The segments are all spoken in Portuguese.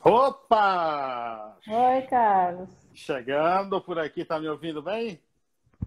Opa! Oi, Carlos. Chegando por aqui, tá me ouvindo bem?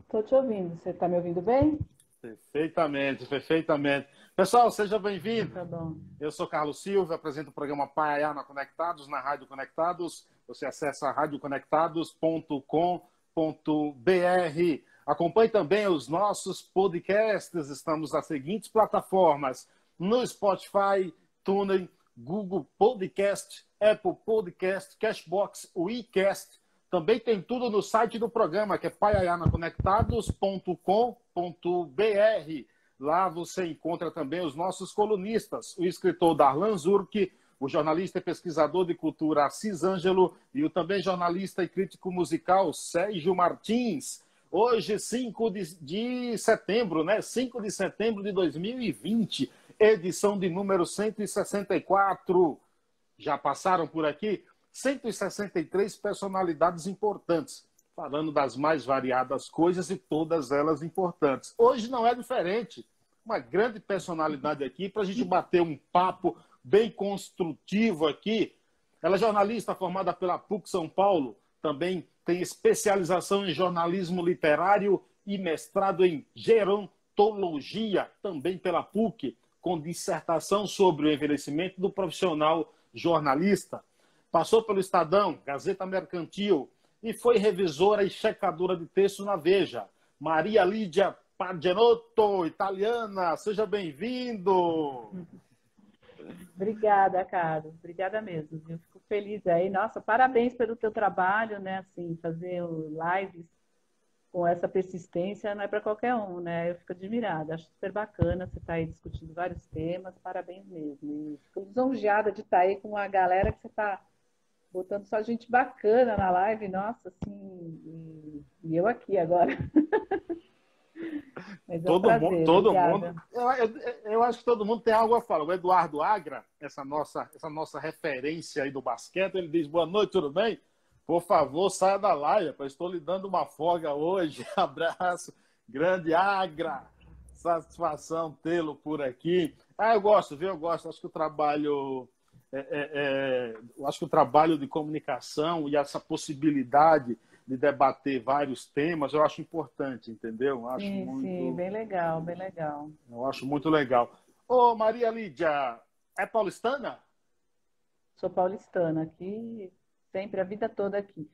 Tô te ouvindo. Você tá me ouvindo bem? Perfeitamente, perfeitamente. Pessoal, seja Então bem-vindo. tá bom. Eu sou Carlos Silva, apresento o programa Paiana Conectados na Rádio Conectados. Você acessa radioconectados.com.br. Acompanhe também os nossos podcasts. Estamos nas seguintes plataformas: no Spotify, TuneIn, Google Podcast, Apple Podcast, Cashbox, WeCast. Também tem tudo no site do programa, que é paianaconectados.com.br. Lá você encontra também os nossos colunistas, o escritor Darlan Zurk, o jornalista e pesquisador de cultura Assis Ângelo e o também jornalista e crítico musical Sérgio Martins. Hoje, 5 de setembro, né? 5 de setembro de 2020, edição de número 164. Já passaram por aqui 163 personalidades importantes, falando das mais variadas coisas e todas elas importantes. Hoje não é diferente. Uma grande personalidade aqui para a gente bater um papo bem construtivo aqui. Ela é jornalista formada pela PUC São Paulo, também tem especialização em jornalismo literário e mestrado em gerontologia, também pela PUC, com dissertação sobre o envelhecimento do profissional jornalista. Passou pelo Estadão, Gazeta Mercantil e foi revisora e checadora de textos na Veja. Maria Lídia Pagenotto, italiana, seja bem-vindo. Obrigada, Carlos. Obrigada mesmo, viu? Fico feliz aí. Nossa, parabéns pelo teu trabalho, né? Assim, fazer lives com essa persistência não é para qualquer um, né? Eu fico admirada. Acho super bacana você estar aí discutindo vários temas. Parabéns mesmo. E fico lisonjeada de estar aí com a galera que você está botando só gente bacana na live. Nossa, assim, e eu aqui agora. Mas é um Todo mundo, prazer. todo mundo. Obrigada. Eu acho que todo mundo tem algo a falar. O Eduardo Agra, essa nossa referência aí do basquete, ele diz: boa noite, tudo bem? Por favor, saia da live, pois estou lhe dando uma folga hoje. Abraço, grande Agra. Satisfação tê-lo por aqui. Eu gosto, viu? Eu gosto. Acho que o trabalho. Eu acho que o trabalho de comunicação e essa possibilidade de debater vários temas, eu acho importante, entendeu? Sim, sim, bem legal, bem legal. Eu acho muito legal. Ô, Maria Lídia, é paulistana? Sou paulistana aqui, sempre, a vida toda aqui.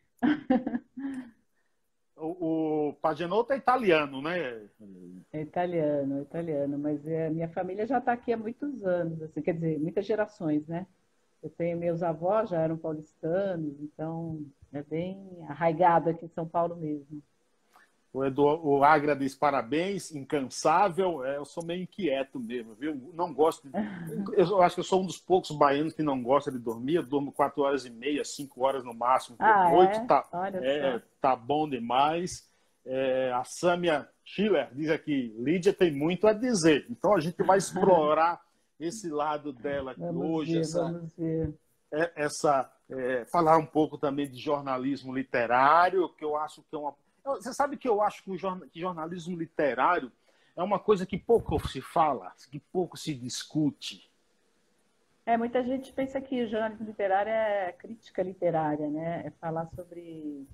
O Pagenotto é italiano, né? É italiano, mas minha família já está aqui há muitos anos, assim, quer dizer, muitas gerações, né? Eu tenho meus avós já eram paulistanos, então é bem arraigado aqui em São Paulo mesmo. O Agra diz parabéns, incansável. Eu sou meio inquieto mesmo, viu? Não gosto. Eu acho que eu sou um dos poucos baianos que não gosta de dormir. Eu durmo 4 horas e meia, 5 horas no máximo por Ah, noite. é? Olha só. Tá bom demais. A Sâmia Schiller diz aqui: Lídia tem muito a dizer. Então a gente vai explorar esse lado dela aqui Vamos hoje, ver, vamos ver. falar um pouco também de jornalismo literário, que eu acho que é uma. Você sabe que eu acho que que jornalismo literário é uma coisa que pouco se fala, que pouco se discute. Muita gente pensa que o jornalismo literário é crítica literária, né? É falar sobre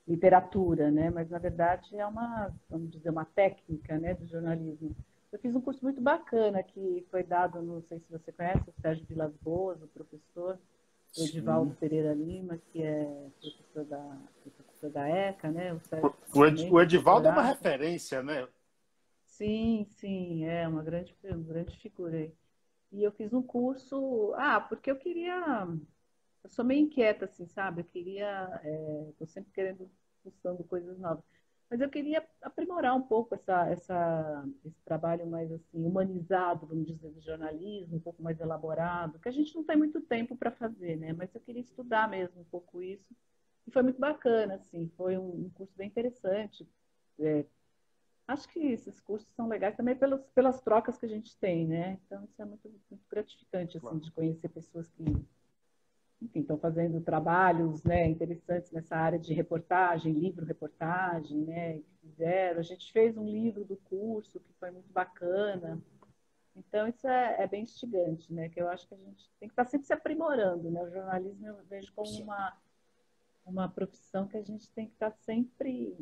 literatura, né? Mas na verdade é uma, vamos dizer, uma técnica, né, do jornalismo. Eu fiz um curso muito bacana que foi dado, não sei se você conhece, o Sérgio Vilas-Boas, o professor, o Edivaldo Sim. Pereira Lima, que é professor da ECA, né? O Sérgio também O tem Edivaldo é uma doutorado. referência, né? Sim, sim, é uma grande figura aí. E eu fiz um curso, porque eu sou meio inquieta, assim, sabe? Eu queria, tô sempre querendo, buscando coisas novas. Mas eu queria aprimorar um pouco esse trabalho mais, assim, humanizado, vamos dizer, do jornalismo, um pouco mais elaborado, que a gente não tem muito tempo para fazer, né? Mas eu queria estudar mesmo um pouco isso. E foi muito bacana, assim, foi um curso bem interessante. É, Acho que esses cursos são legais também pelas trocas que a gente tem, né? Então, isso é muito gratificante, assim, Claro. de conhecer pessoas que enfim, estão fazendo trabalhos, né, interessantes nessa área de reportagem, livro-reportagem, né, que fizeram. A gente fez um livro do curso que foi muito bacana. Então, isso é bem instigante, né? Que eu acho que a gente tem que estar sempre se aprimorando, né? O jornalismo eu vejo como uma profissão que a gente tem que estar sempre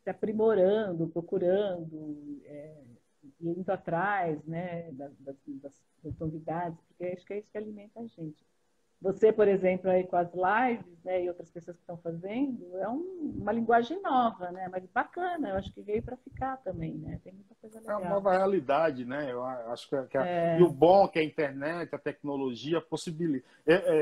se aprimorando, procurando, indo atrás, né? Das novidades, porque acho que é isso que alimenta a gente. Você, por exemplo, aí com as lives, né, e outras pessoas que estão fazendo, é uma linguagem nova, né? Mas bacana, eu acho que veio para ficar também, né? Tem muita coisa É uma legal. nova realidade, né? Eu acho e o É, bom é que a internet, a tecnologia possibilita.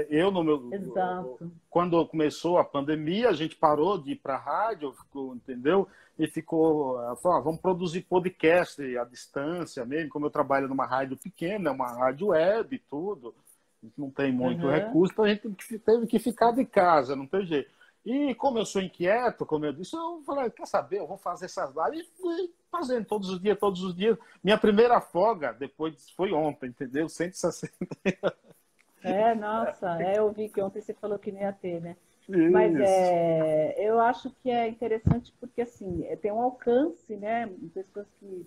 Eu no meu, exato. quando começou a pandemia, a gente parou de ir para a rádio, entendeu? E falou, vamos produzir podcast à distância mesmo, como eu trabalho numa rádio pequena, uma rádio web e tudo, a gente não tem muito Uhum. recurso, então a gente teve que ficar de casa, não tem jeito. E como eu sou inquieto, como eu disse, eu falei, quer saber, eu vou fazer essas lives. E fui fazendo todos os dias, todos os dias. Minha primeira folga depois foi ontem, entendeu? 160. Nossa, eu vi que ontem você falou que não ia ter, né? Mas Isso. eu acho que é interessante porque, assim, tem um alcance, né? Pessoas que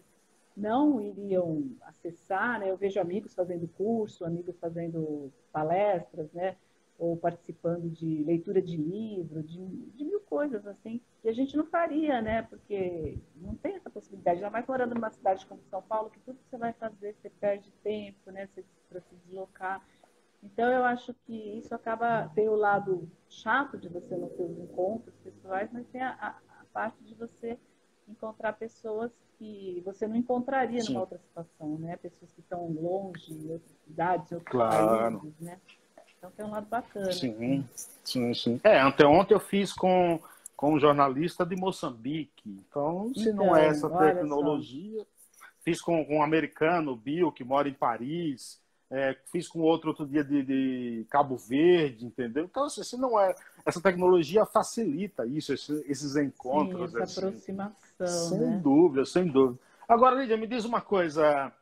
não iriam acessar, né? Eu vejo amigos fazendo curso, amigos fazendo palestras, né? Ou participando de leitura de livro, de mil coisas, assim, que a gente não faria, né? Porque não tem essa possibilidade. Já mais morando numa cidade como São Paulo, que tudo que você vai fazer, você perde tempo, né? Para se deslocar. Então, eu acho que isso acaba, tem o lado chato de você não ter os encontros pessoais, mas tem a parte de você encontrar pessoas que você não encontraria numa Sim, outra situação, né? Pessoas que estão longe, em outras cidades, em outros claro. países, né? Então, tem um lado bacana, assim. Sim, sim, sim. Anteontem eu fiz com um jornalista de Moçambique. Então, se não é Então, essa olha só. tecnologia, fiz com um americano, o Bill, que mora em Paris. Fiz com outro dia de Cabo Verde, entendeu? Então, assim, se não é. Essa tecnologia facilita isso, esses Sim, encontros, essa assim. aproximação, Sem né? dúvida, sem dúvida. Agora, Lídia, me diz uma coisa.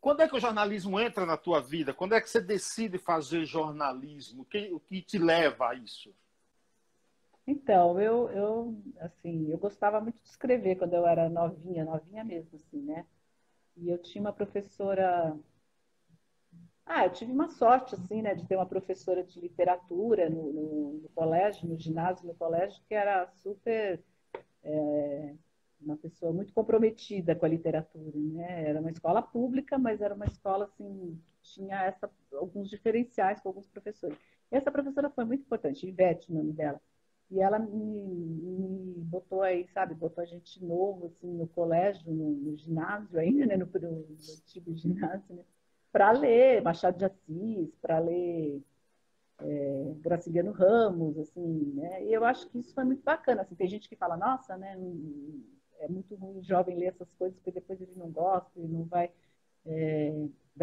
Quando é que o jornalismo entra na tua vida? Quando é que você decide fazer jornalismo? O que te leva a isso? Então, assim, eu gostava muito de escrever quando eu era novinha, novinha mesmo, assim, né? E eu tinha uma professora. Eu tive uma sorte, assim, né, de ter uma professora de literatura no colégio, no ginásio, no colégio, que era super, uma pessoa muito comprometida com a literatura, né? Era uma escola pública, mas era uma escola, assim, que tinha alguns diferenciais com alguns professores. Essa professora foi muito importante, Ivete, o nome dela. E ela me botou aí, sabe, botou a gente novo, assim, no colégio, no ginásio ainda, né, no antigo ginásio, né? Para ler Machado de Assis, para ler Graciliano Ramos, assim, né? E eu acho que isso foi muito bacana. Assim, tem gente que fala, nossa, né? É muito ruim o jovem ler essas coisas, porque depois ele não gosta, ele não vai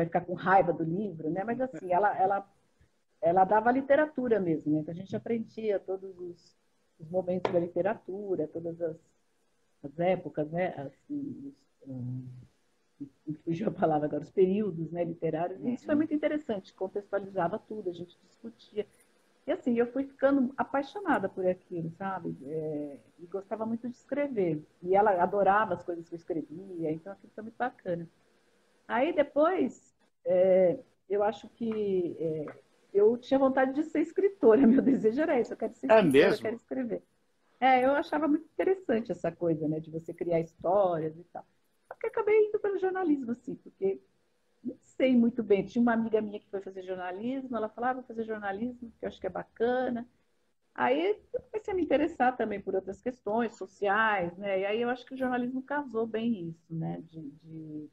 ficar com raiva do livro, né? Mas assim, ela dava literatura mesmo, né? Então a gente aprendia todos os momentos da literatura, todas as épocas, né? Assim, me fugiu a palavra agora, os períodos, né, literários, e isso foi Uhum. muito interessante, contextualizava tudo, a gente discutia. E assim, eu fui ficando apaixonada por aquilo, sabe? E gostava muito de escrever. E ela adorava as coisas que eu escrevia, então aquilo foi muito bacana. Aí depois, eu acho que eu tinha vontade de ser escritora, meu desejo era esse, eu quero ser É escritora, eu quero mesmo? escrever. Eu achava muito interessante essa coisa, né, de você criar histórias e tal. Só que acabei indo pelo jornalismo, assim, porque não sei muito bem. Tinha uma amiga minha que foi fazer jornalismo, ela falava, vou fazer jornalismo, que eu acho que é bacana. Aí eu comecei a me interessar também por outras questões sociais, né? E aí eu acho que o jornalismo casou bem isso, né? De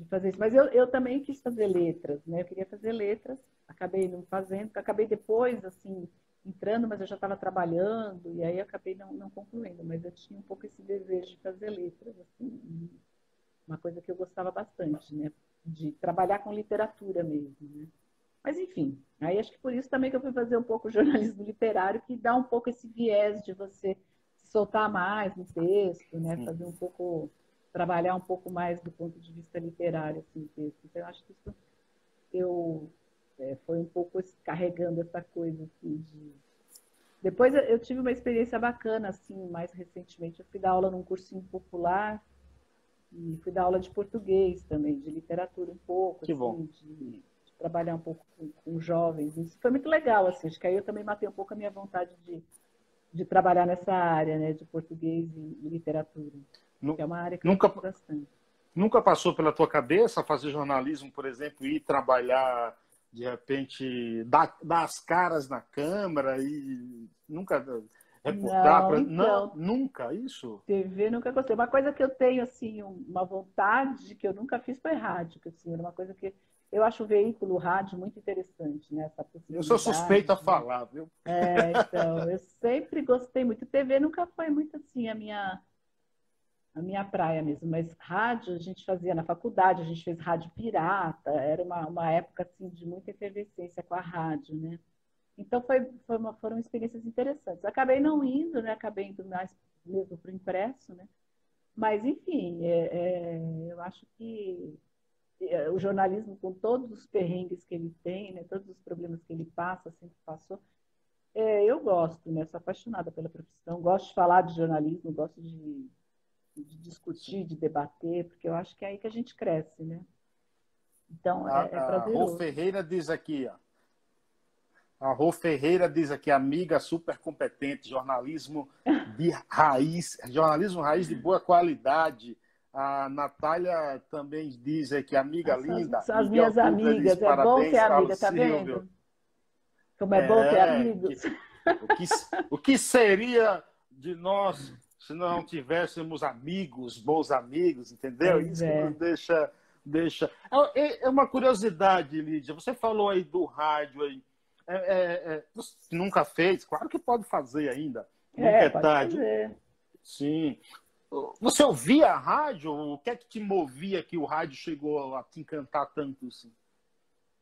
fazer isso. Mas eu também quis fazer letras, né? Eu queria fazer letras, acabei não fazendo, acabei depois, assim, entrando, mas eu já estava trabalhando, e aí acabei não concluindo. Mas eu tinha um pouco esse desejo de fazer letras, assim, uma coisa que eu gostava bastante, né? De trabalhar com literatura mesmo, né? Mas, enfim, aí acho que por isso também que eu fui fazer um pouco jornalismo literário, que dá um pouco esse viés de você se soltar mais no texto, né? Fazer um pouco, trabalhar um pouco mais do ponto de vista literário, assim, o texto. Então, eu acho que isso eu foi um pouco carregando essa coisa, assim, de... Depois eu tive uma experiência bacana, assim, mais recentemente. Eu fui dar aula num cursinho popular E fui dar aula de português também, de literatura um pouco, Que bom. assim, de trabalhar um pouco com jovens. Isso foi muito legal, assim. Acho que aí eu também matei um pouco a minha vontade de trabalhar nessa área, né, de português e literatura, que é uma área que eu Nunca, gosto bastante. nunca passou pela tua cabeça fazer jornalismo, por exemplo, e ir trabalhar, de repente, dar as caras na câmera e nunca reportar? Não, Não, então, nunca, isso? TV nunca gostei. Uma coisa que eu tenho, assim, uma vontade que eu nunca fiz foi rádio, que, assim, era uma coisa que eu acho o veículo rádio muito interessante, né? Essa Eu sou possibilidade suspeito a de... falar, viu? Então, eu sempre gostei muito. TV nunca foi muito, assim, a minha praia mesmo, mas rádio a gente fazia na faculdade, a gente fez rádio pirata, era uma época, assim, de muita efervescência com a rádio, né? Então, foram experiências interessantes. Acabei não indo, né? Acabei indo mais mesmo para o impresso, né? Mas, enfim, eu acho que o jornalismo, com todos os perrengues que ele tem, né? Todos os problemas que ele passa, sempre passou, eu gosto, né? Sou apaixonada pela profissão, gosto de falar de jornalismo, gosto de discutir, de debater, porque eu acho que é aí que a gente cresce, né? Então, é A Rô prazeroso. Ferreira diz aqui, ó. A Rô Ferreira diz aqui, amiga super competente, jornalismo raiz de boa qualidade. A Natália também diz aqui, amiga linda. São as Miguel minhas Dutra diz amigas. É bom ser parabéns para o amiga, tá Silvio. vendo? Como é bom ter É, amigos. o que, o que seria de nós se não tivéssemos amigos, bons amigos, entendeu? Pois Isso que nos é. deixa. É uma curiosidade, Lídia. Você falou aí do rádio aí. Você nunca fez? Claro que pode fazer ainda. Nunca é Pode tarde. fazer. Sim. Você ouvia a rádio? O que é que te movia que o rádio chegou a te encantar tanto assim?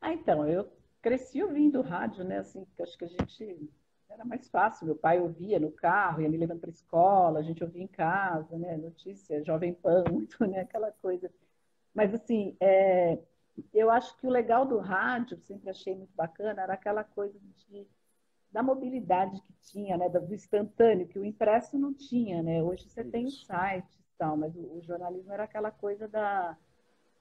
Então, eu cresci ouvindo rádio, né? Assim, porque acho que a gente era mais fácil. Meu pai ouvia no carro, ia me levando para a escola, a gente ouvia em casa, né? Notícia, Jovem Pan, muito, né? Aquela coisa. Mas, assim, eu acho que o legal do rádio, sempre achei muito bacana, era aquela coisa da mobilidade que tinha, né? Do instantâneo, que o impresso não tinha, né? Hoje você tem os Isso. sites e tal, mas o jornalismo era aquela coisa da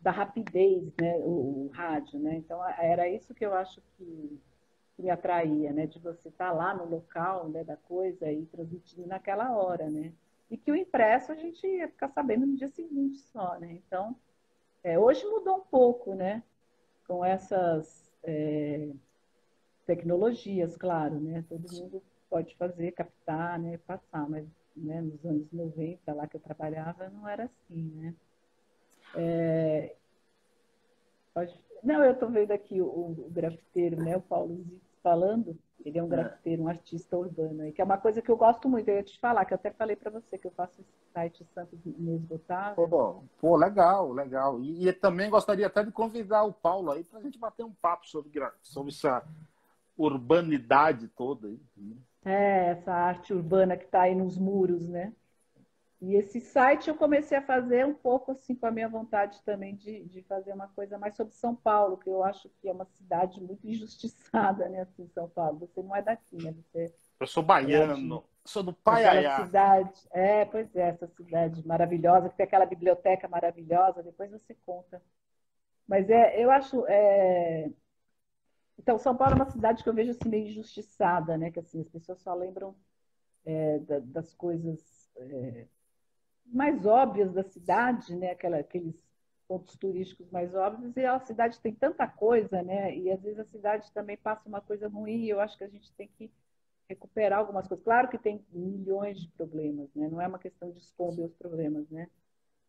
rapidez, né? O rádio, né? Então era isso que eu acho que me atraía, né? De você estar lá no local, né, da coisa e transmitindo naquela hora, né? E que o impresso a gente ia ficar sabendo no dia seguinte só, né? Então, hoje mudou um pouco, né? Com essas tecnologias, claro, né? Todo mundo pode fazer, captar, né? Passar, mas, né, nos anos 90, lá que eu trabalhava, não era assim, né? Não, eu estou vendo aqui o grafiteiro, né? O Paulo Zitz falando. Ele é um É. grafiteiro, um artista urbano, aí, que é uma coisa que eu gosto muito. Eu ia te falar, que eu até falei para você que eu faço esse site Santos Inesgotável. Pô, legal, legal. E também gostaria até de convidar o Paulo aí para a gente bater um papo sobre essa urbanidade toda aí. Essa arte urbana que está aí nos muros, né? E esse site eu comecei a fazer um pouco assim com a minha vontade também de fazer uma coisa mais sobre São Paulo, que eu acho que é uma cidade muito injustiçada, né? Assim, São Paulo. Você não é daqui, né? Você Eu sou é lá de baiano, sou do daquela Paiaiá. cidade. Pois é, essa cidade maravilhosa, que tem aquela biblioteca maravilhosa, depois você conta. Mas eu acho. Então, São Paulo é uma cidade que eu vejo assim, meio injustiçada, né? Que assim, as pessoas só lembram das coisas mais óbvias da cidade, né? Aqueles pontos turísticos mais óbvios, e a cidade tem tanta coisa, né? E às vezes a cidade também passa uma coisa ruim, e eu acho que a gente tem que recuperar algumas coisas. Claro que tem milhões de problemas, né? Não é uma questão de esconder os problemas, né?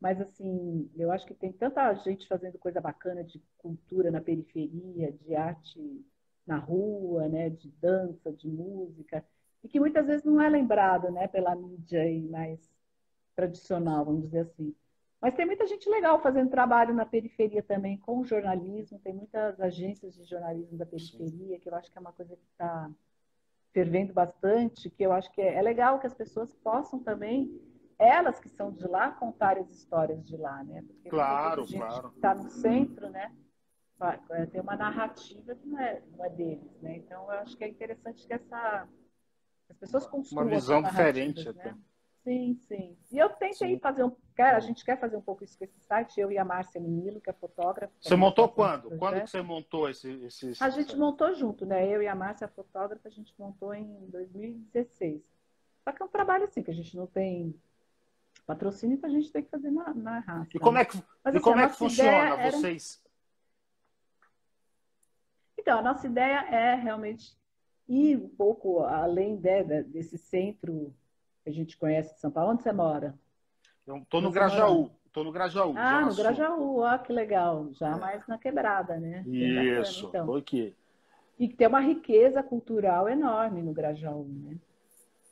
Mas, assim, eu acho que tem tanta gente fazendo coisa bacana de cultura na periferia, de arte na rua, né? De dança, de música, e que muitas vezes não é lembrado, né? Pela mídia aí mais tradicional, vamos dizer assim. Mas tem muita gente legal fazendo trabalho na periferia também, com jornalismo, tem muitas agências de jornalismo da Sim. periferia, que eu acho que é uma coisa que está fervendo bastante, que eu acho que é legal que as pessoas possam também, elas que são de lá, contar as histórias de lá, né? Porque muitas vezes a Claro, gente claro. está no centro, né? Tem uma narrativa que não é deles, né? Então, eu acho que é interessante que as pessoas Uma construam essas visão diferente narrativas, até. né? Sim, sim. E eu tentei Sim. fazer a gente quer fazer um pouco isso com esse site, eu e a Márcia Minilo, que é fotógrafa. Você montou quando? Quando que você montou esse A gente montou junto, né? Eu e a Márcia, a fotógrafa, a gente montou em 2016. Só que é um trabalho assim, que a gente não tem patrocínio, então a gente tem que fazer na raça. E como é que, mas, e assim, como é que funciona? Vocês... Então, a nossa ideia é realmente ir um pouco além desse centro que a gente conhece de São Paulo. Onde você mora? Eu estou no Grajaú. Estou no Grajaú. Ah, Zona no Sul. Grajaú, ó, que legal. Já mais na quebrada, né? Bem bacana, Isso, então. foi que... E tem uma riqueza cultural enorme no Grajaú, né?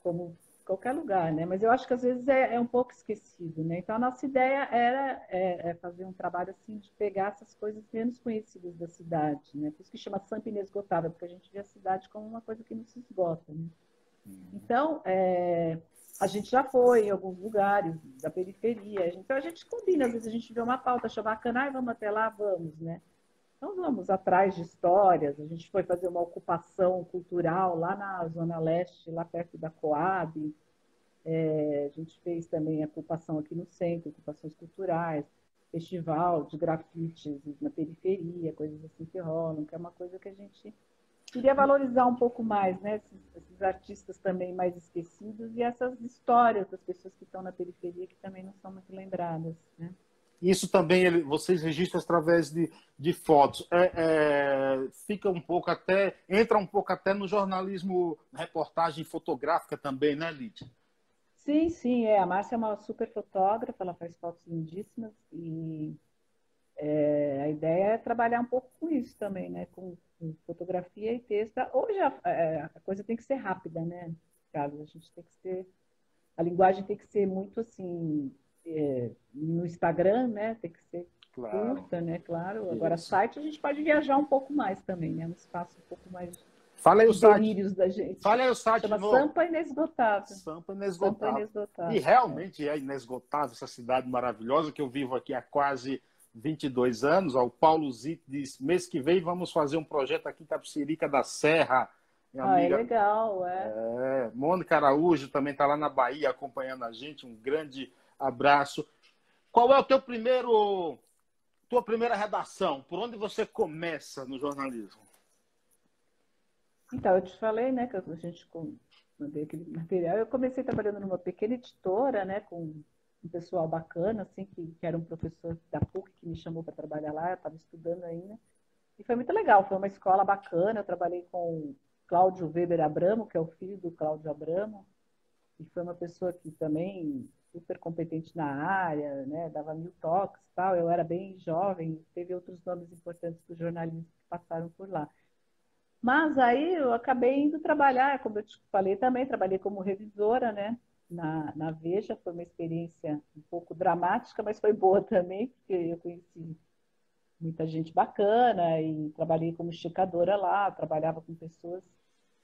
Como qualquer lugar, né? Mas eu acho que às vezes é um pouco esquecido, né? Então a nossa ideia era fazer um trabalho assim de pegar essas coisas menos conhecidas da cidade, né? Por isso que chama Sampa Inesgotável, porque a gente vê a cidade como uma coisa que não se esgota, né? Então, a gente já foi em alguns lugares da periferia, então a gente combina, às vezes a gente vê uma pauta, acha bacana, vamos até lá, vamos, né? Então vamos atrás de histórias, a gente foi fazer uma ocupação cultural lá na Zona Leste, lá perto da Coab, a gente fez também a ocupação aqui no centro, ocupações culturais, festival de grafites na periferia, coisas assim que rolam, que é uma coisa que a gente queria valorizar um pouco mais, né? Esses artistas também mais esquecidos e essas histórias das pessoas que estão na periferia que também não são muito lembradas, né? Isso também vocês registram através de fotos. Fica um pouco até, entra um pouco até no jornalismo, reportagem fotográfica também, né, Lídia? Sim, sim, a Márcia é uma super fotógrafa, ela faz fotos lindíssimas e a ideia é trabalhar um pouco com isso também, né? Com fotografia e texto. Hoje a coisa tem que ser rápida, né, Carlos? A gente tem que ser, a linguagem tem que ser muito assim, no Instagram, né? Tem que ser curta, né? Claro. Agora, Isso. site a gente pode viajar um pouco mais também, né? Um espaço um pouco mais Fala aí o site. delírios da gente. Fala aí o site Chama de novo. Sampa Inesgotável. Sampa Inesgotável. Sampa Inesgotável. E realmente é inesgotável essa cidade maravilhosa que eu vivo aqui há quase 22 anos. O Paulo Zito disse, mês que vem vamos fazer um projeto aqui em Tapicerica da Serra. Minha amiga, é legal, Mônica Araújo também está lá na Bahia acompanhando a gente. Um grande abraço. Qual é o tua primeira redação? Por onde você começa no jornalismo? Então, eu te falei, né, que a gente mandei aquele material. Eu comecei trabalhando numa pequena editora, né, com um pessoal bacana, assim, que era um professor da PUC que me chamou para trabalhar lá, eu estava estudando ainda. E foi muito legal, foi uma escola bacana. Eu trabalhei com o Cláudio Weber Abramo, que é o filho do Cláudio Abramo, e foi uma pessoa que também super competente na área, né, dava mil toques e tal. Eu era bem jovem, teve outros nomes importantes do jornalismo que passaram por lá. Mas aí eu acabei indo trabalhar, como eu te falei também, trabalhei como revisora, né, na Veja. Foi uma experiência um pouco dramática, mas foi boa também, porque eu conheci muita gente bacana e trabalhei como checadora lá, trabalhava com pessoas,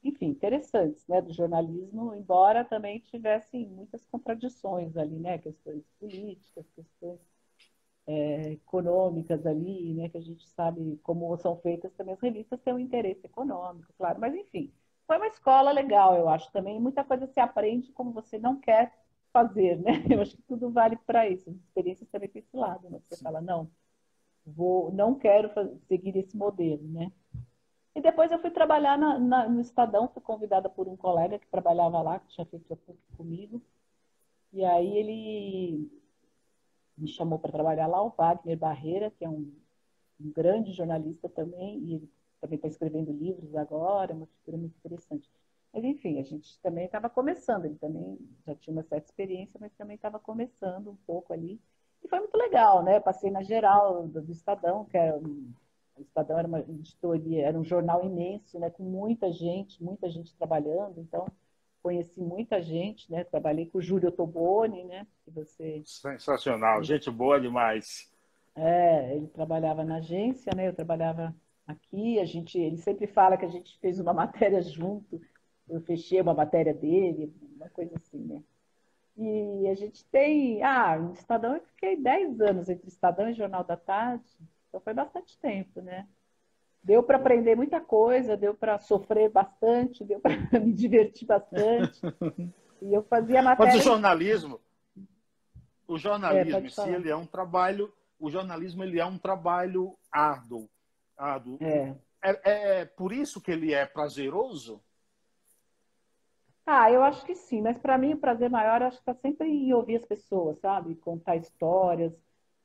enfim, interessantes, né, do jornalismo, embora também tivessem muitas contradições ali, né, questões políticas, questões econômicas ali, né, que a gente sabe como são feitas também as revistas têm um interesse econômico, claro, mas enfim, foi uma escola legal, eu acho também, muita coisa se aprende como você não quer fazer, né, eu acho que tudo vale para isso, as experiências também tem esse lado, né, você fala, não quero seguir esse modelo, né. E depois eu fui trabalhar no Estadão, fui convidada por um colega que trabalhava lá, que tinha feito a PUC comigo, e aí ele me chamou para trabalhar lá, o Wagner Barreira, que é um grande jornalista também, e ele também está escrevendo livros agora, uma figura muito interessante. Mas, enfim, a gente também estava começando, ele também já tinha uma certa experiência, mas também estava começando um pouco ali. E foi muito legal, né? Passei na geral do Estadão, que era o Estadão era uma editoria, era um jornal imenso, né? Com muita gente trabalhando, então conheci muita gente, né? Trabalhei com o Júlio Ottoboni, né? Que você... Sensacional, gente boa demais. Ele trabalhava na agência, né? Eu trabalhava aqui. Ele sempre fala que a gente fez uma matéria junto. Eu fechei uma matéria dele, uma coisa assim, né? E a gente tem... no Estadão eu fiquei 10 anos entre Estadão e Jornal da Tarde. Então foi bastante tempo, né? Deu para aprender muita coisa, deu para sofrer bastante, deu para me divertir bastante. E eu fazia matéria... Mas o jornalismo... o jornalismo em pode si, falar. ele é um trabalho, o jornalismo ele é um trabalho árduo. árduo. É. É por isso que ele é prazeroso? Ah, eu acho que sim, mas para mim o prazer maior acho que está sempre em ouvir as pessoas, sabe? Contar histórias,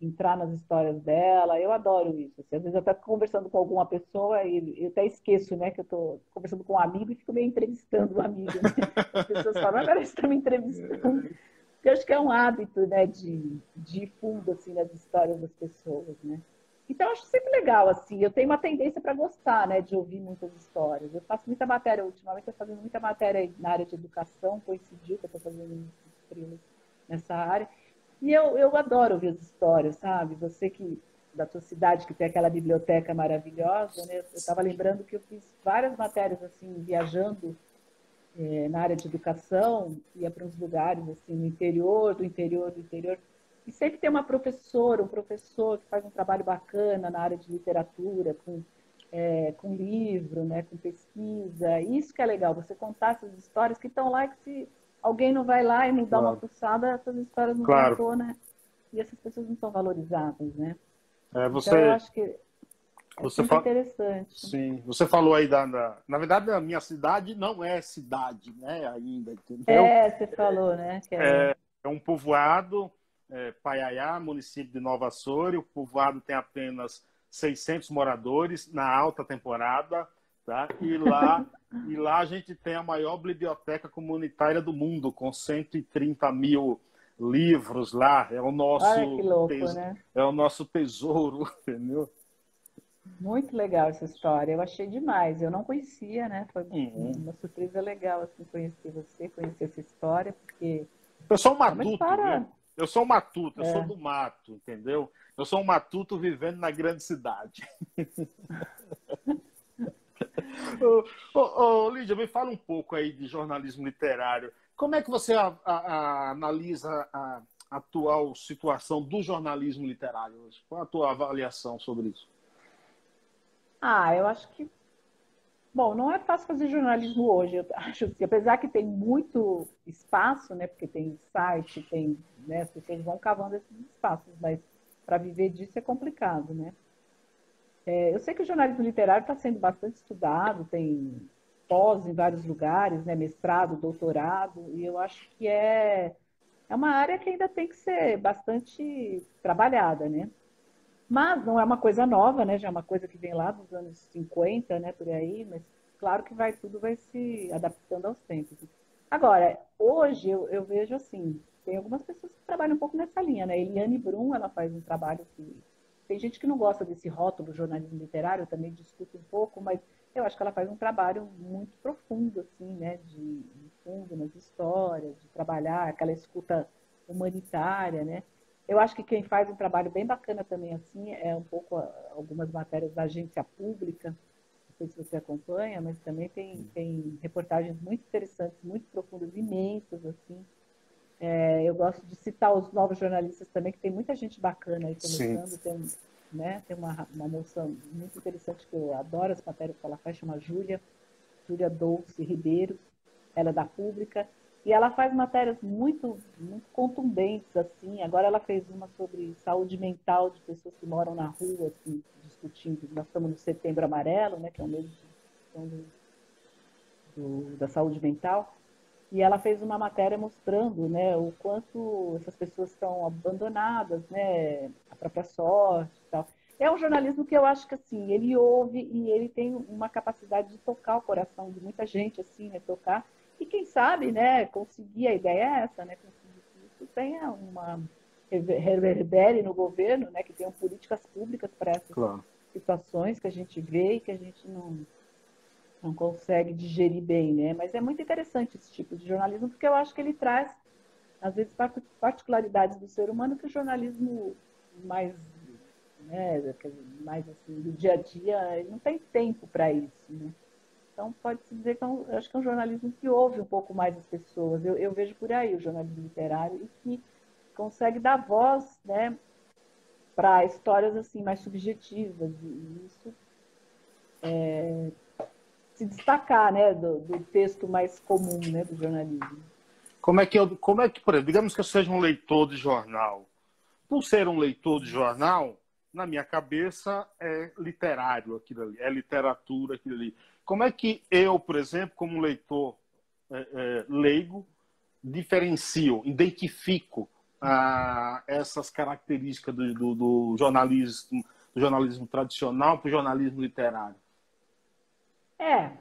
entrar nas histórias dela. Eu adoro isso. Assim, às vezes eu até fico conversando com alguma pessoa e eu até esqueço, né, que eu estou conversando com um amigo e fico meio entrevistando o amigo, né? As pessoas falam, mas parece que está me entrevistando. Eu acho que é um hábito, né, de ir fundo assim nas histórias das pessoas, né? Então, eu acho sempre legal, assim. Eu tenho uma tendência para gostar, né, de ouvir muitas histórias. Eu faço muita matéria, ultimamente, estou fazendo muita matéria na área de educação, coincidiu que eu estou fazendo um freela nessa área. E eu adoro ouvir as histórias, sabe? Você que, da tua cidade, que tem aquela biblioteca maravilhosa, né? Eu estava lembrando que eu fiz várias matérias, assim, viajando na área de educação, ia para uns lugares assim no interior, do interior, do interior, e sempre tem uma professora, um professor que faz um trabalho bacana na área de literatura, com livro, né, com pesquisa. Isso que é legal, você contar essas histórias que estão lá e que se alguém não vai lá e não dá uma Claro, fuçada, essas histórias não vão à claro. tona e essas pessoas não são valorizadas, né? É, Então eu você, acho que é você, sempre fa... interessante. Sim, você falou aí na verdade, a minha cidade não é cidade, né, ainda, entendeu? É, você falou, né? Que é... É um povoado, Paiaiá, município de Nova Açores. O povoado tem apenas 600 moradores na alta temporada, tá? E lá a gente tem a maior biblioteca comunitária do mundo, com 130 mil livros lá. Olha que louco, né? É o nosso tesouro, entendeu? Muito legal essa história. Eu achei demais. Eu não conhecia, né? Foi Uhum. uma surpresa legal assim conhecer você, conhecer essa história, porque Eu sou um é uma matuto, viu? história. Eu sou um matuto, eu sou É. do mato, entendeu? Eu sou um matuto vivendo na grande cidade. Lídia, me fala um pouco aí de jornalismo literário. Como é que você analisa a atual situação do jornalismo literário hoje? Qual a tua avaliação sobre isso? Ah, eu acho que, bom, não é fácil fazer jornalismo hoje. Eu acho que, apesar que tem muito espaço, né? Porque tem site, tem, né? As pessoas vão cavando esses espaços, mas para viver disso é complicado, né? Eu sei que o jornalismo literário está sendo bastante estudado, tem pós em vários lugares, né? Mestrado, doutorado, e eu acho que é uma área que ainda tem que ser bastante trabalhada, né? Mas não é uma coisa nova, né? Já é uma coisa que vem lá dos anos 50, né? Por aí, mas claro que tudo vai se adaptando aos tempos. Agora, hoje eu vejo assim, tem algumas pessoas que trabalham um pouco nessa linha, né? Eliane Brum, ela faz um trabalho que tem gente que não gosta desse rótulo jornalismo literário, eu também discuto um pouco, mas eu acho que ela faz um trabalho muito profundo, assim, né? De fundo nas histórias, de trabalhar aquela escuta humanitária, né? Eu acho que quem faz um trabalho bem bacana também, assim, é um pouco algumas matérias da agência pública, não sei se você acompanha, mas também tem reportagens muito interessantes, muito profundas, imensas, assim. Eu gosto de citar os novos jornalistas também, que tem muita gente bacana aí Sim. começando, tem uma moça muito interessante que eu adoro as matérias que ela faz, chama Júlia Dolce Ribeiro, ela é da Pública, e ela faz matérias muito, muito contundentes, assim. Agora ela fez uma sobre saúde mental de pessoas que moram na rua, assim, discutindo. Nós estamos no Setembro Amarelo, né, que é o mês de discussão da saúde mental, e ela fez uma matéria mostrando, né, o quanto essas pessoas estão abandonadas, né, a própria sorte e tal. É um jornalismo que eu acho que assim, ele ouve e ele tem uma capacidade de tocar o coração de muita gente, assim, né, tocar. E quem sabe, né, conseguir, a ideia é essa, né, conseguir que isso tenha uma reverbere no governo, né, que tenham políticas públicas para essas Claro. situações que a gente vê e que a gente não consegue digerir bem, né? Mas é muito interessante esse tipo de jornalismo, porque eu acho que ele traz, às vezes, particularidades do ser humano que o jornalismo mais, né, mais assim, do dia a dia, ele não tem tempo para isso, né? Então, pode-se dizer que eu acho que é um jornalismo que ouve um pouco mais as pessoas. Eu vejo por aí o jornalismo literário e que consegue dar voz, né, para histórias assim mais subjetivas. E isso se destacar, né, do texto mais comum, né, do jornalismo. como é que, por exemplo, digamos que eu seja um leitor de jornal. Por ser um leitor de jornal, na minha cabeça é literário aquilo ali, é literatura aquilo ali. Como é que eu, por exemplo, como leitor leigo, diferencio, identifico essas características do jornalismo tradicional para o jornalismo literário? É,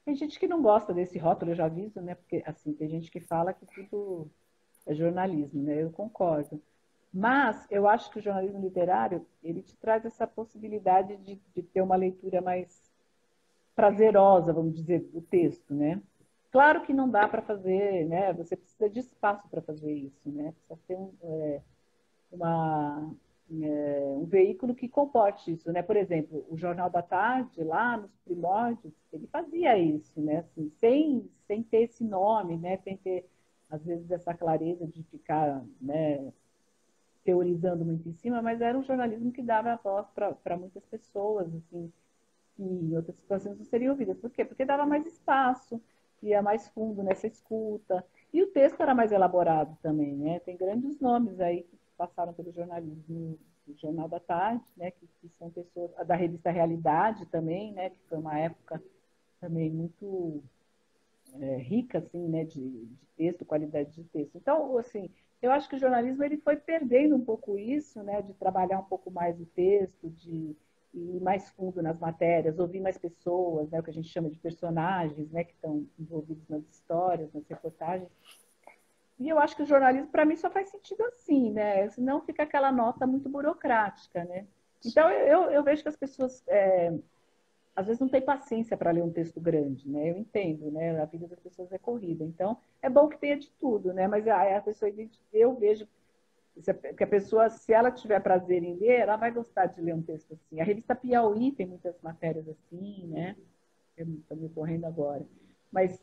tem gente que não gosta desse rótulo, eu já aviso, né? Porque, assim, tem gente que fala que tudo é jornalismo, né? Eu concordo. Mas eu acho que o jornalismo literário, ele te traz essa possibilidade de ter uma leitura mais prazerosa, vamos dizer, do texto, né? Claro que não dá para fazer, né? Você precisa de espaço para fazer isso, né? Precisa ter uma, um veículo que comporte isso, né? Por exemplo, o Jornal da Tarde, lá nos primórdios, ele fazia isso, né? Assim, sem ter esse nome, né? Sem ter, às vezes, essa clareza de ficar, né, teorizando muito em cima, mas era um jornalismo que dava voz para muitas pessoas, assim, que em outras situações não seriam ouvidas. Por quê? Porque dava mais espaço, ia mais fundo nessa escuta. E o texto era mais elaborado também, né? Tem grandes nomes aí que passaram pelo jornalismo, o Jornal da Tarde, né? Que são pessoas da revista Realidade também, né? Que foi uma época também muito rica, assim, né? De texto, qualidade de texto. Então, assim, eu acho que o jornalismo ele foi perdendo um pouco isso, né? De trabalhar um pouco mais o texto, de ir mais fundo nas matérias, ouvir mais pessoas, né? O que a gente chama de personagens, né? Que estão envolvidos nas histórias, nas reportagens. E eu acho que o jornalismo, para mim, só faz sentido assim, né? Senão fica aquela nota muito burocrática, né? Então, eu vejo que as pessoas, às vezes, não têm paciência para ler um texto grande, né? Eu entendo, né? A vida das pessoas é corrida. Então, é bom que tenha de tudo, né? Mas a pessoa, eu vejo que a pessoa, se ela tiver prazer em ler, ela vai gostar de ler um texto assim. A revista Piauí tem muitas matérias assim, né? Estou me correndo agora. Mas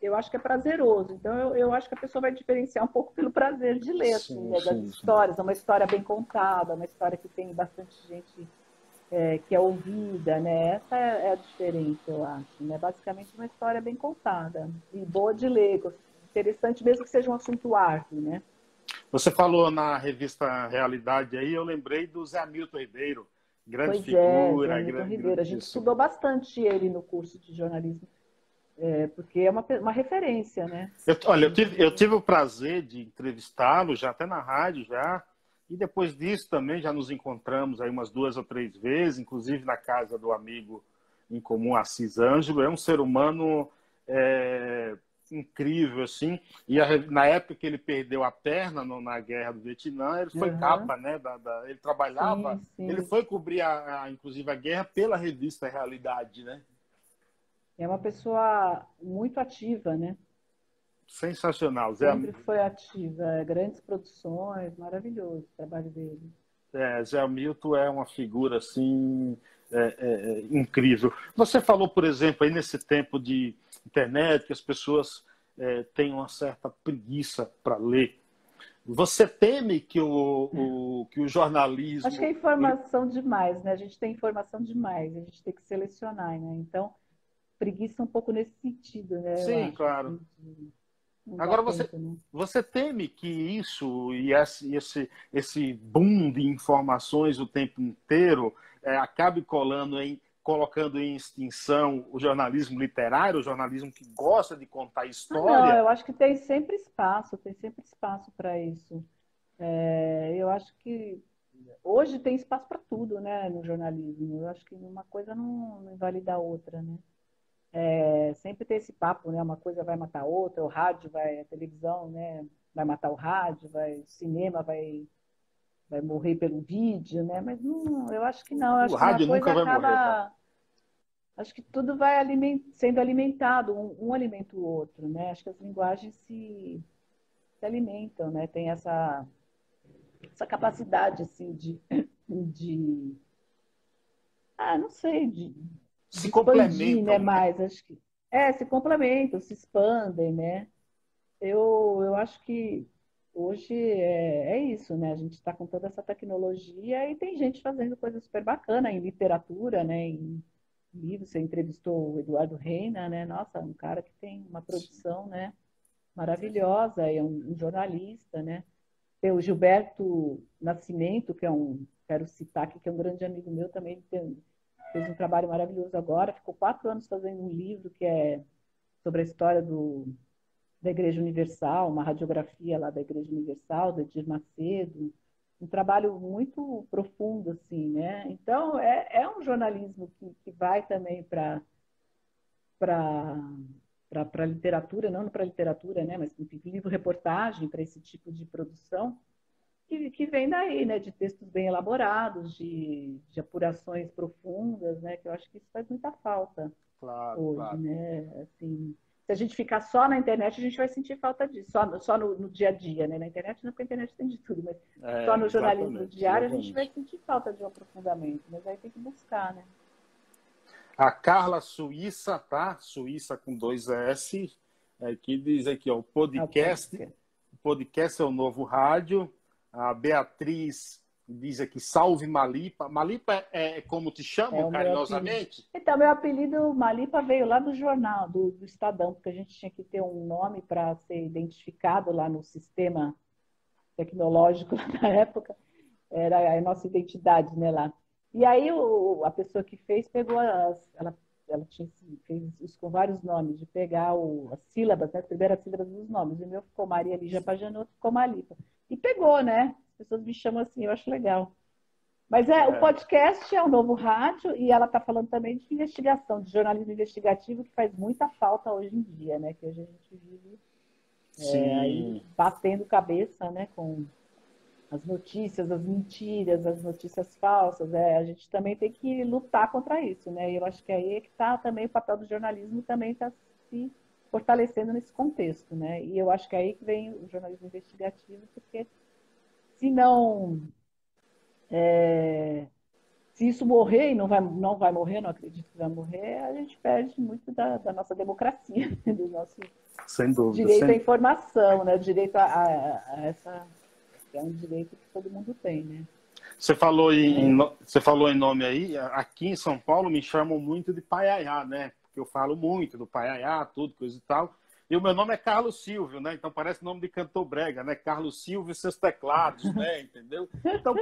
eu acho que é prazeroso. Então, eu acho que a pessoa vai diferenciar um pouco pelo prazer de ler, assim, Sim, né? Das sim, sim. histórias. É uma história bem contada, uma história que tem bastante gente que é ouvida, né? Essa é a diferença, eu acho. Né? Basicamente, uma história bem contada e boa de ler. Interessante, mesmo que seja um assunto árduo, né? Você falou na revista Realidade aí, eu lembrei do Zé Hamilton Ribeiro, grande Pois é, Zé figura, Milton Ribeiro. A grande gente isso. estudou bastante ele no curso de jornalismo, porque é uma referência, né? Olha, eu tive o prazer de entrevistá-lo, já até na rádio já, e depois disso também já nos encontramos aí umas 2 ou 3 vezes, inclusive na casa do amigo em comum, Assis Ângelo. É um ser humano é, incrível, assim, e na época que ele perdeu a perna na guerra do Vietnã, ele foi Uhum. capa, né, ele trabalhava, Sim, ele sim. foi cobrir, inclusive, a guerra pela revista Realidade, né? É uma pessoa muito ativa, né? Sensacional, Zé. Sempre foi ativa. Grandes produções, maravilhoso o trabalho dele. Zé Hamilton é uma figura assim incrível. Você falou, por exemplo, aí nesse tempo de internet que as pessoas têm uma certa preguiça para ler. Você teme que que o Acho que é jornalismo. informação demais, né? A gente tem informação demais, a gente tem que selecionar, né? Então, preguiça um pouco nesse sentido, né? Eu Sim, acho, claro. assim, de não dar Agora você, tanto, né? você teme que isso e esse boom de informações o tempo inteiro acabe colocando em extinção o jornalismo literário, o jornalismo que gosta de contar Ah, não, história? eu acho que tem sempre espaço para isso. Eu acho que hoje tem espaço para tudo, né, no jornalismo. Eu acho que uma coisa não invalida a outra, né? Sempre tem esse papo, né? Uma coisa vai matar a outra, o rádio vai, a televisão, né? Vai matar o rádio, o cinema vai morrer pelo vídeo, né? Mas não, eu acho que não. Eu O acho que uma rádio coisa nunca vai morrer, cara. acaba, acho que tudo vai sendo alimentado, um alimenta o outro, né? Acho que as linguagens se alimentam, né? Tem essa capacidade assim de não sei, de Se expandir, né? complementam, né? Mais, acho que se complementam, se expandem, né? Eu acho que hoje é isso, né? A gente está com toda essa tecnologia e tem gente fazendo coisa super bacana em literatura, né? Em livros. Você entrevistou o Eduardo Reina, né? Nossa, um cara que tem uma produção, né? maravilhosa, é um jornalista, né? Tem o Gilberto Nascimento, que quero citar aqui, que é um grande amigo meu também, fez um trabalho maravilhoso agora, ficou 4 anos fazendo um livro que é sobre a história da Igreja Universal, uma radiografia lá da Igreja Universal, do Edir Macedo, um trabalho muito profundo, assim, né? Então, é um jornalismo que vai também para a literatura, não para a literatura, né? Mas enfim, livro-reportagem, para esse tipo de produção, que vem daí, né? De textos bem elaborados, de apurações profundas, né? Que eu acho que isso faz muita falta Claro, hoje, claro. né? Assim, se a gente ficar só na internet, a gente vai sentir falta disso, só no dia a dia, né? Na internet, não, porque a internet tem de tudo, mas só no jornalismo Exatamente, diário a gente vai exatamente. sentir falta de um aprofundamento, mas aí tem que buscar, né? A Carla Suíça, tá? Suíça com 2 S, que diz aqui, ó, É o podcast. o podcast é o novo rádio. A Beatriz diz aqui, salve Malipa. Malipa é como te É chamam o meu apelido. carinhosamente? Então, meu apelido Malipa veio lá do jornal, do Estadão, porque a gente tinha que ter um nome para ser identificado lá no sistema tecnológico lá da época. Era a nossa identidade, né, lá. E aí a pessoa que fez pegou ela fez isso com vários nomes, de pegar as sílabas, né, as primeiras sílabas dos nomes. O meu ficou Maria Lígia Pajanotto, ficou Malipa. E pegou, né? As pessoas me chamam assim, eu acho legal. Mas o É, podcast é um novo rádio e ela está falando também de investigação, de jornalismo investigativo, que faz muita falta hoje em dia, né? Que hoje a gente vive aí sim, batendo cabeça, né, com as notícias, as mentiras, as notícias falsas. A gente também tem que lutar contra isso, né? E eu acho que aí é que está também o papel do jornalismo também está se fortalecendo nesse contexto, né? E eu acho que é aí que vem o jornalismo investigativo, porque se não se isso morrer, e não vai morrer, não acredito que vai morrer, a gente perde muito da nossa democracia, do nosso sem dúvida. direito à informação, né? Direito a essa que é um direito que todo mundo tem, né? Você falou em nome aí, aqui em São Paulo me chamam muito de Paiaiá, né? Porque eu falo muito do Paiaiá, tudo, coisa e tal. E o meu nome é Carlos Silvio, né? Então parece nome de cantor brega, né? Carlos Silvio e seus teclados, né? Entendeu? Então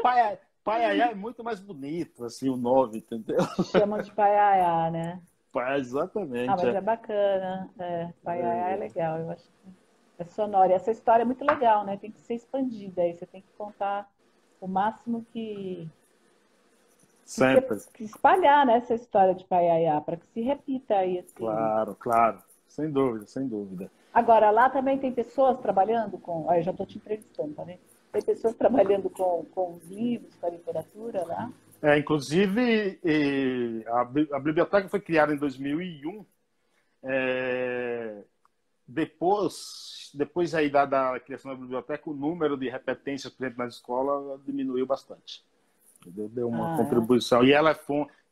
Paiaiá é muito mais bonito, assim, o nome, entendeu? Chamam de paiaiá, né? Ah, Exatamente. mas é bacana. Paiaiá é legal, eu acho que é sonoro. E essa história é muito legal, né? Tem que ser expandida aí, você tem que contar o máximo Sempre. que espalhar, né, essa história de paiaiá, para que se repita aí, assim. Claro, claro. Sem dúvida, sem dúvida. Agora, lá também tem pessoas trabalhando com. Eu já estou te entrevistando, tá vendo? Tem pessoas trabalhando com os livros, com a literatura lá. Inclusive, a biblioteca foi criada em 2001. Depois aí da criação da biblioteca, o número de repetências, por exemplo, nas escolas diminuiu bastante. Deu uma Ah, contribuição. E ela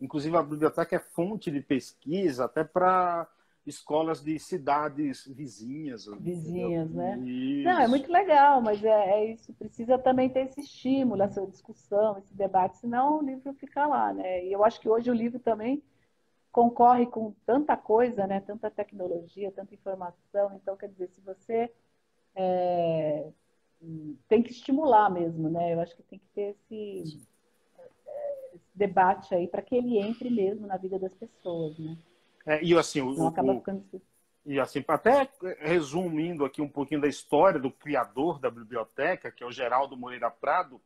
inclusive a biblioteca é fonte de pesquisa até para escolas de cidades vizinhas, entendeu? vizinhas, né? Não, é Isso. muito legal, mas é isso. Precisa também ter esse estímulo, essa discussão, esse debate, senão o livro fica lá, né? E eu acho que hoje o livro também concorre com tanta coisa, né? Tanta tecnologia, tanta informação. Então, quer dizer, se você tem que estimular mesmo, né? Eu acho que tem que ter esse debate aí para que ele entre mesmo na vida das pessoas, né? E assim, Não acaba ficando. e assim, até resumindo aqui um pouquinho da história do criador da biblioteca, que é o Geraldo Moreira Prado,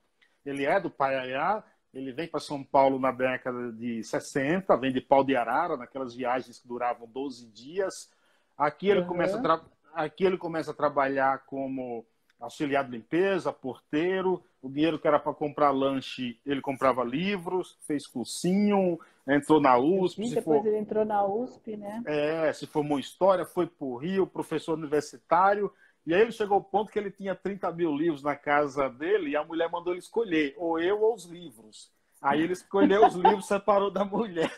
ele é do Paiaiá, ele vem para São Paulo na década de 60, vem de Pau de Arara, naquelas viagens que duravam 12 dias. Aqui ele começa Uhum. aqui ele começa a trabalhar como auxiliar de limpeza, porteiro. O dinheiro que era para comprar lanche, ele comprava livros, fez cursinho, entrou na Eu USP, vi, depois ele entrou na USP, né? se formou em História, foi para o Rio, professor universitário, e aí ele chegou ao ponto que ele tinha 30 mil livros na casa dele e a mulher mandou ele escolher, ou eu ou os livros. Aí ele escolheu os livros, separou da mulher.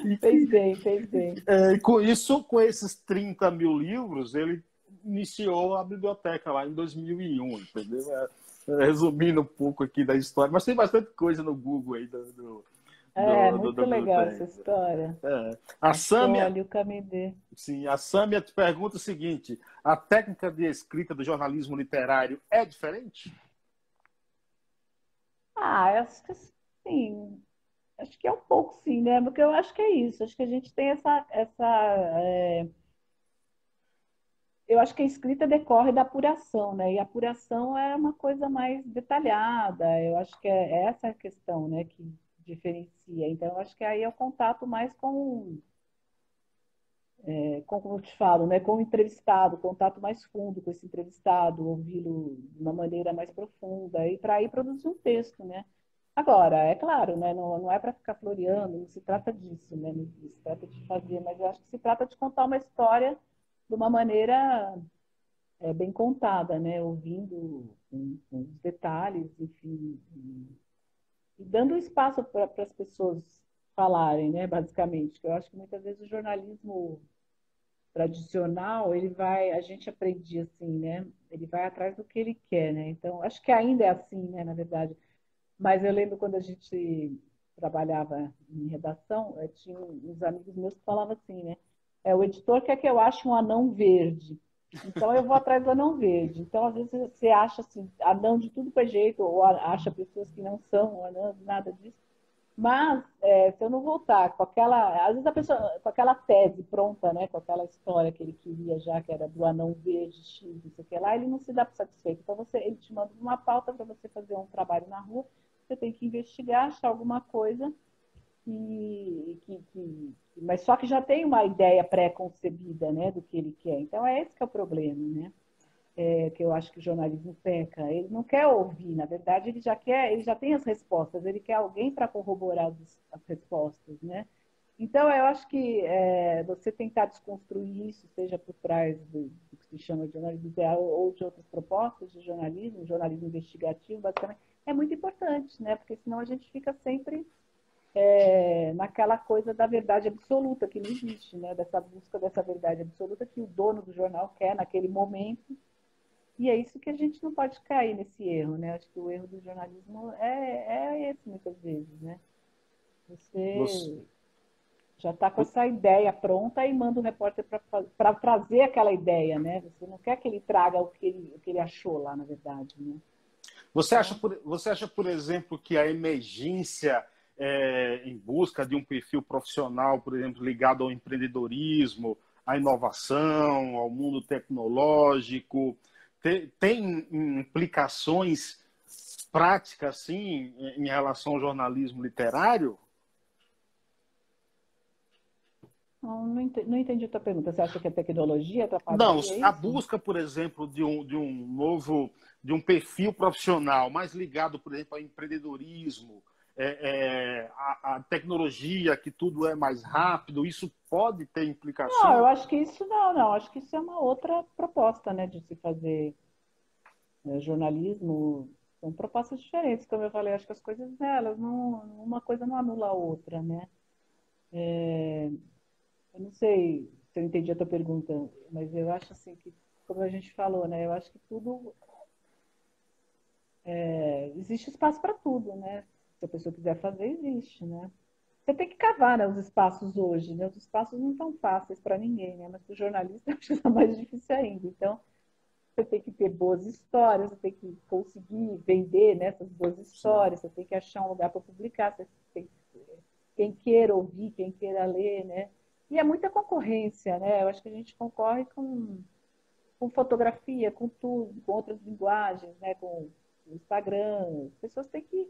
E, Fez bem, fez bem. com isso, com esses 30 mil livros, ele iniciou a biblioteca lá em 2001, entendeu? Resumindo um pouco aqui da história, mas tem bastante coisa no Google aí É, da muito legal essa biblioteca. história. É. A Sâmia, Escolhe o Camidê. sim, a Sâmia te pergunta o seguinte: a técnica de escrita do jornalismo literário é diferente? Ah, eu acho que sim. Acho que é um pouco sim, né? Porque eu acho que é isso. Acho que a gente tem eu acho que a escrita decorre da apuração, né? E a apuração é uma coisa mais detalhada. Eu acho que é essa a questão, né, que diferencia. Então, eu acho que aí é o contato mais como eu te falo, né, com o entrevistado, contato mais fundo com esse entrevistado, ouvi-lo de uma maneira mais profunda, e para aí produzir um texto, né? Agora, é claro, né, não é para ficar floreando, não se trata disso, né? Não se trata de fazer, mas eu acho que se trata de contar uma história de uma maneira bem contada, né? Ouvindo com os detalhes, enfim, e dando espaço para as pessoas falarem, né? Basicamente, que eu acho que muitas vezes o jornalismo tradicional, a gente aprendia assim, né? Ele vai atrás do que ele quer, né? Então, acho que ainda é assim, né, na verdade. Mas eu lembro quando a gente trabalhava em redação, tinha uns amigos meus que falavam assim, né? O editor quer que eu ache um anão verde. Então eu vou atrás do anão verde. Então, às vezes, você acha assim, anão de tudo que é jeito, ou acha pessoas que não são anãs, nada disso. Mas, se eu não voltar com aquela. Às vezes a pessoa, com aquela tese pronta, né, com aquela história que ele queria já, que era do anão verde, X, não sei o que lá, ele não se dá por satisfeito. Então, ele te manda uma pauta para você fazer um trabalho na rua, você tem que investigar, achar alguma coisa, mas só que já tem uma ideia pré-concebida, né, do que ele quer. Então, é esse que é o problema, né? Que eu acho que o jornalismo peca. Ele não quer ouvir, na verdade, ele já tem as respostas, ele quer alguém para corroborar as respostas, né? Então, eu acho que você tentar desconstruir isso, seja por trás do que se chama de jornalismo ideal ou de outras propostas de jornalismo, jornalismo investigativo, basicamente, é muito importante, né? Porque senão a gente fica sempre naquela coisa da verdade absoluta, que não existe, né? Dessa busca dessa verdade absoluta que o dono do jornal quer naquele momento, e é isso que a gente não pode cair nesse erro, né? Acho que o erro do jornalismo é esse, muitas vezes, né? Você, Você já está com essa ideia pronta e manda o repórter para trazer aquela ideia, né? Você não quer que ele traga o que ele achou lá, na verdade, né? Então, você acha, por exemplo, que a emergência em busca de um perfil profissional, por exemplo, ligado ao empreendedorismo, à inovação, ao mundo tecnológico, tem implicações práticas, sim, em relação ao jornalismo literário? não entendi a tua pergunta. Você acha que a tecnologia Não, atrapalharia a isso? busca, por exemplo, de um perfil profissional mais ligado, por exemplo, ao empreendedorismo, a tecnologia, que tudo é mais rápido, isso pode ter Não, eu implicação? acho que isso não. Acho que isso é uma outra proposta, né, de se fazer jornalismo. São propostas diferentes, como eu falei. Acho que as coisas, né, elas não, uma coisa não anula a outra, né? Eu não sei se eu entendi a tua pergunta, mas eu acho assim que, como a gente falou, né, eu acho que tudo existe espaço para tudo, né? Se a pessoa quiser fazer, existe, né? Você tem que cavar, né, os espaços hoje, né? Os espaços não estão fáceis para ninguém, né? Mas para o jornalista acho que está mais difícil ainda. Então, você tem que ter boas histórias, você tem que conseguir vender, né, essas boas Sim. histórias, você tem que achar um lugar para publicar, você tem quem queira ouvir, quem queira ler, né? E é muita concorrência, né? Eu acho que a gente concorre com fotografia, com tudo, com outras linguagens, né? Com o Instagram. As pessoas têm que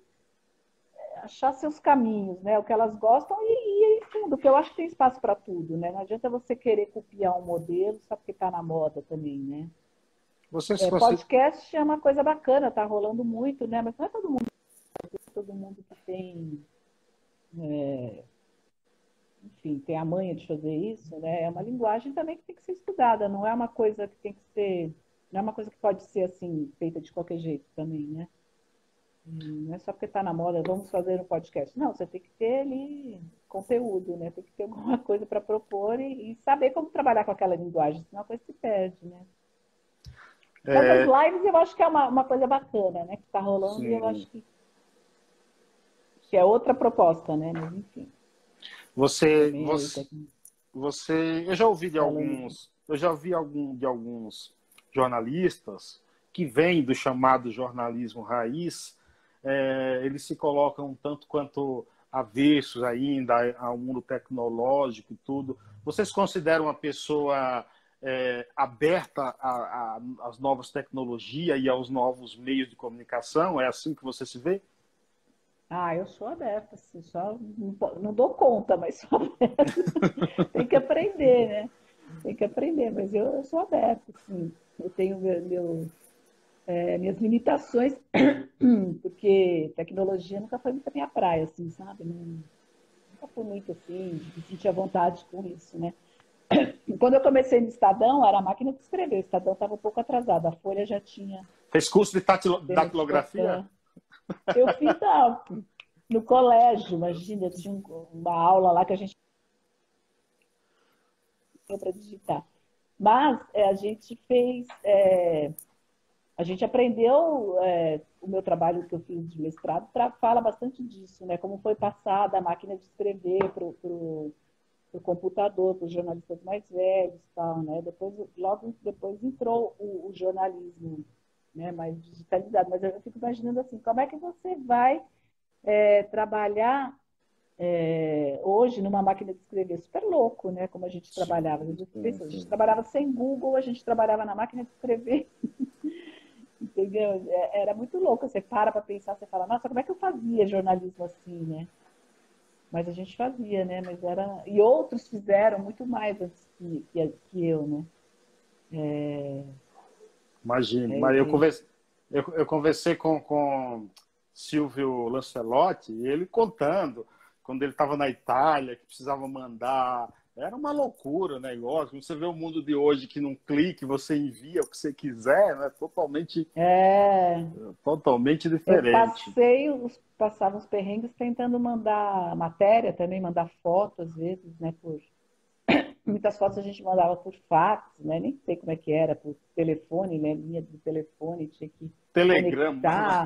achar seus caminhos, né? O que elas gostam e ir em fundo, porque eu acho que tem espaço para tudo, né? Não adianta você querer copiar um modelo só porque está na moda também, né? Você se considera... Podcast é uma coisa bacana, tá rolando muito, né? Mas não é todo mundo que tem, enfim, tem a manha de fazer isso, né? É uma linguagem também que tem que ser estudada, não é uma coisa que tem que ser, não é uma coisa que pode ser assim, feita de qualquer jeito também, né? Não é só porque está na moda, vamos fazer um podcast. Não, você tem que ter ali conteúdo, né? Tem que ter alguma coisa para propor e saber como trabalhar com aquela linguagem, senão a coisa se perde, né? Mas as É, lives eu acho que é uma coisa bacana, né? Que está rolando e eu sim. acho que que é outra proposta, né? Mas enfim. Você, Também você, aí, eu já ouvi falando. de alguns jornalistas que vêm do chamado jornalismo raiz, eles se colocam um tanto quanto avessos ainda ao mundo tecnológico e tudo. Vocês consideram uma pessoa aberta às novas tecnologias e aos novos meios de comunicação? É assim que você se vê? Ah, eu sou aberta, assim, só não dou conta, mas sou aberta. Tem que aprender, né? Tem que aprender, mas eu sou aberta, assim. Eu tenho minhas limitações, porque tecnologia nunca foi muito a minha praia, assim, sabe? Nunca fui muito assim, de sentir à vontade com isso, né? E quando eu comecei no Estadão, era a máquina de escrever, o Estadão estava um pouco atrasado, a Folha já tinha Fez curso de datilografia? democratização. Eu fiz no colégio, imagina, tinha uma aula lá que a gente tinha para digitar. Mas a gente fez, a gente aprendeu, o meu trabalho que eu fiz de mestrado fala bastante disso, né? Como foi passada a máquina de escrever para o computador, para os jornalistas mais velhos, tal, né? Depois, logo depois entrou o jornalismo, né? Mais digitalizado. Mas eu fico imaginando assim, como é que você vai trabalhar hoje numa máquina de escrever? Super louco, né? Como a gente trabalhava. Sim, sim, A gente sim. trabalhava sem Google, a gente trabalhava na máquina de escrever. Entendeu? Era muito louco. Você para pensar, você fala, nossa, como é que eu fazia jornalismo assim, né? Mas a gente fazia, né? Mas era... E outros fizeram muito mais antes que eu, né? Imagino. É, Mas é, eu conversei com Silvio Lancelotti, e ele contando, quando ele estava na Itália, que precisava mandar. Era uma loucura o negócio. Você vê o mundo de hoje que num clique você envia o que você quiser, né? é, Totalmente eu diferente. passava uns perrengues tentando mandar matéria também, mandar foto às vezes, né? Muitas fotos a gente mandava por fax, né? Nem sei como é que era, por telefone, né? Linha de telefone, tinha que Telegrama. conectar.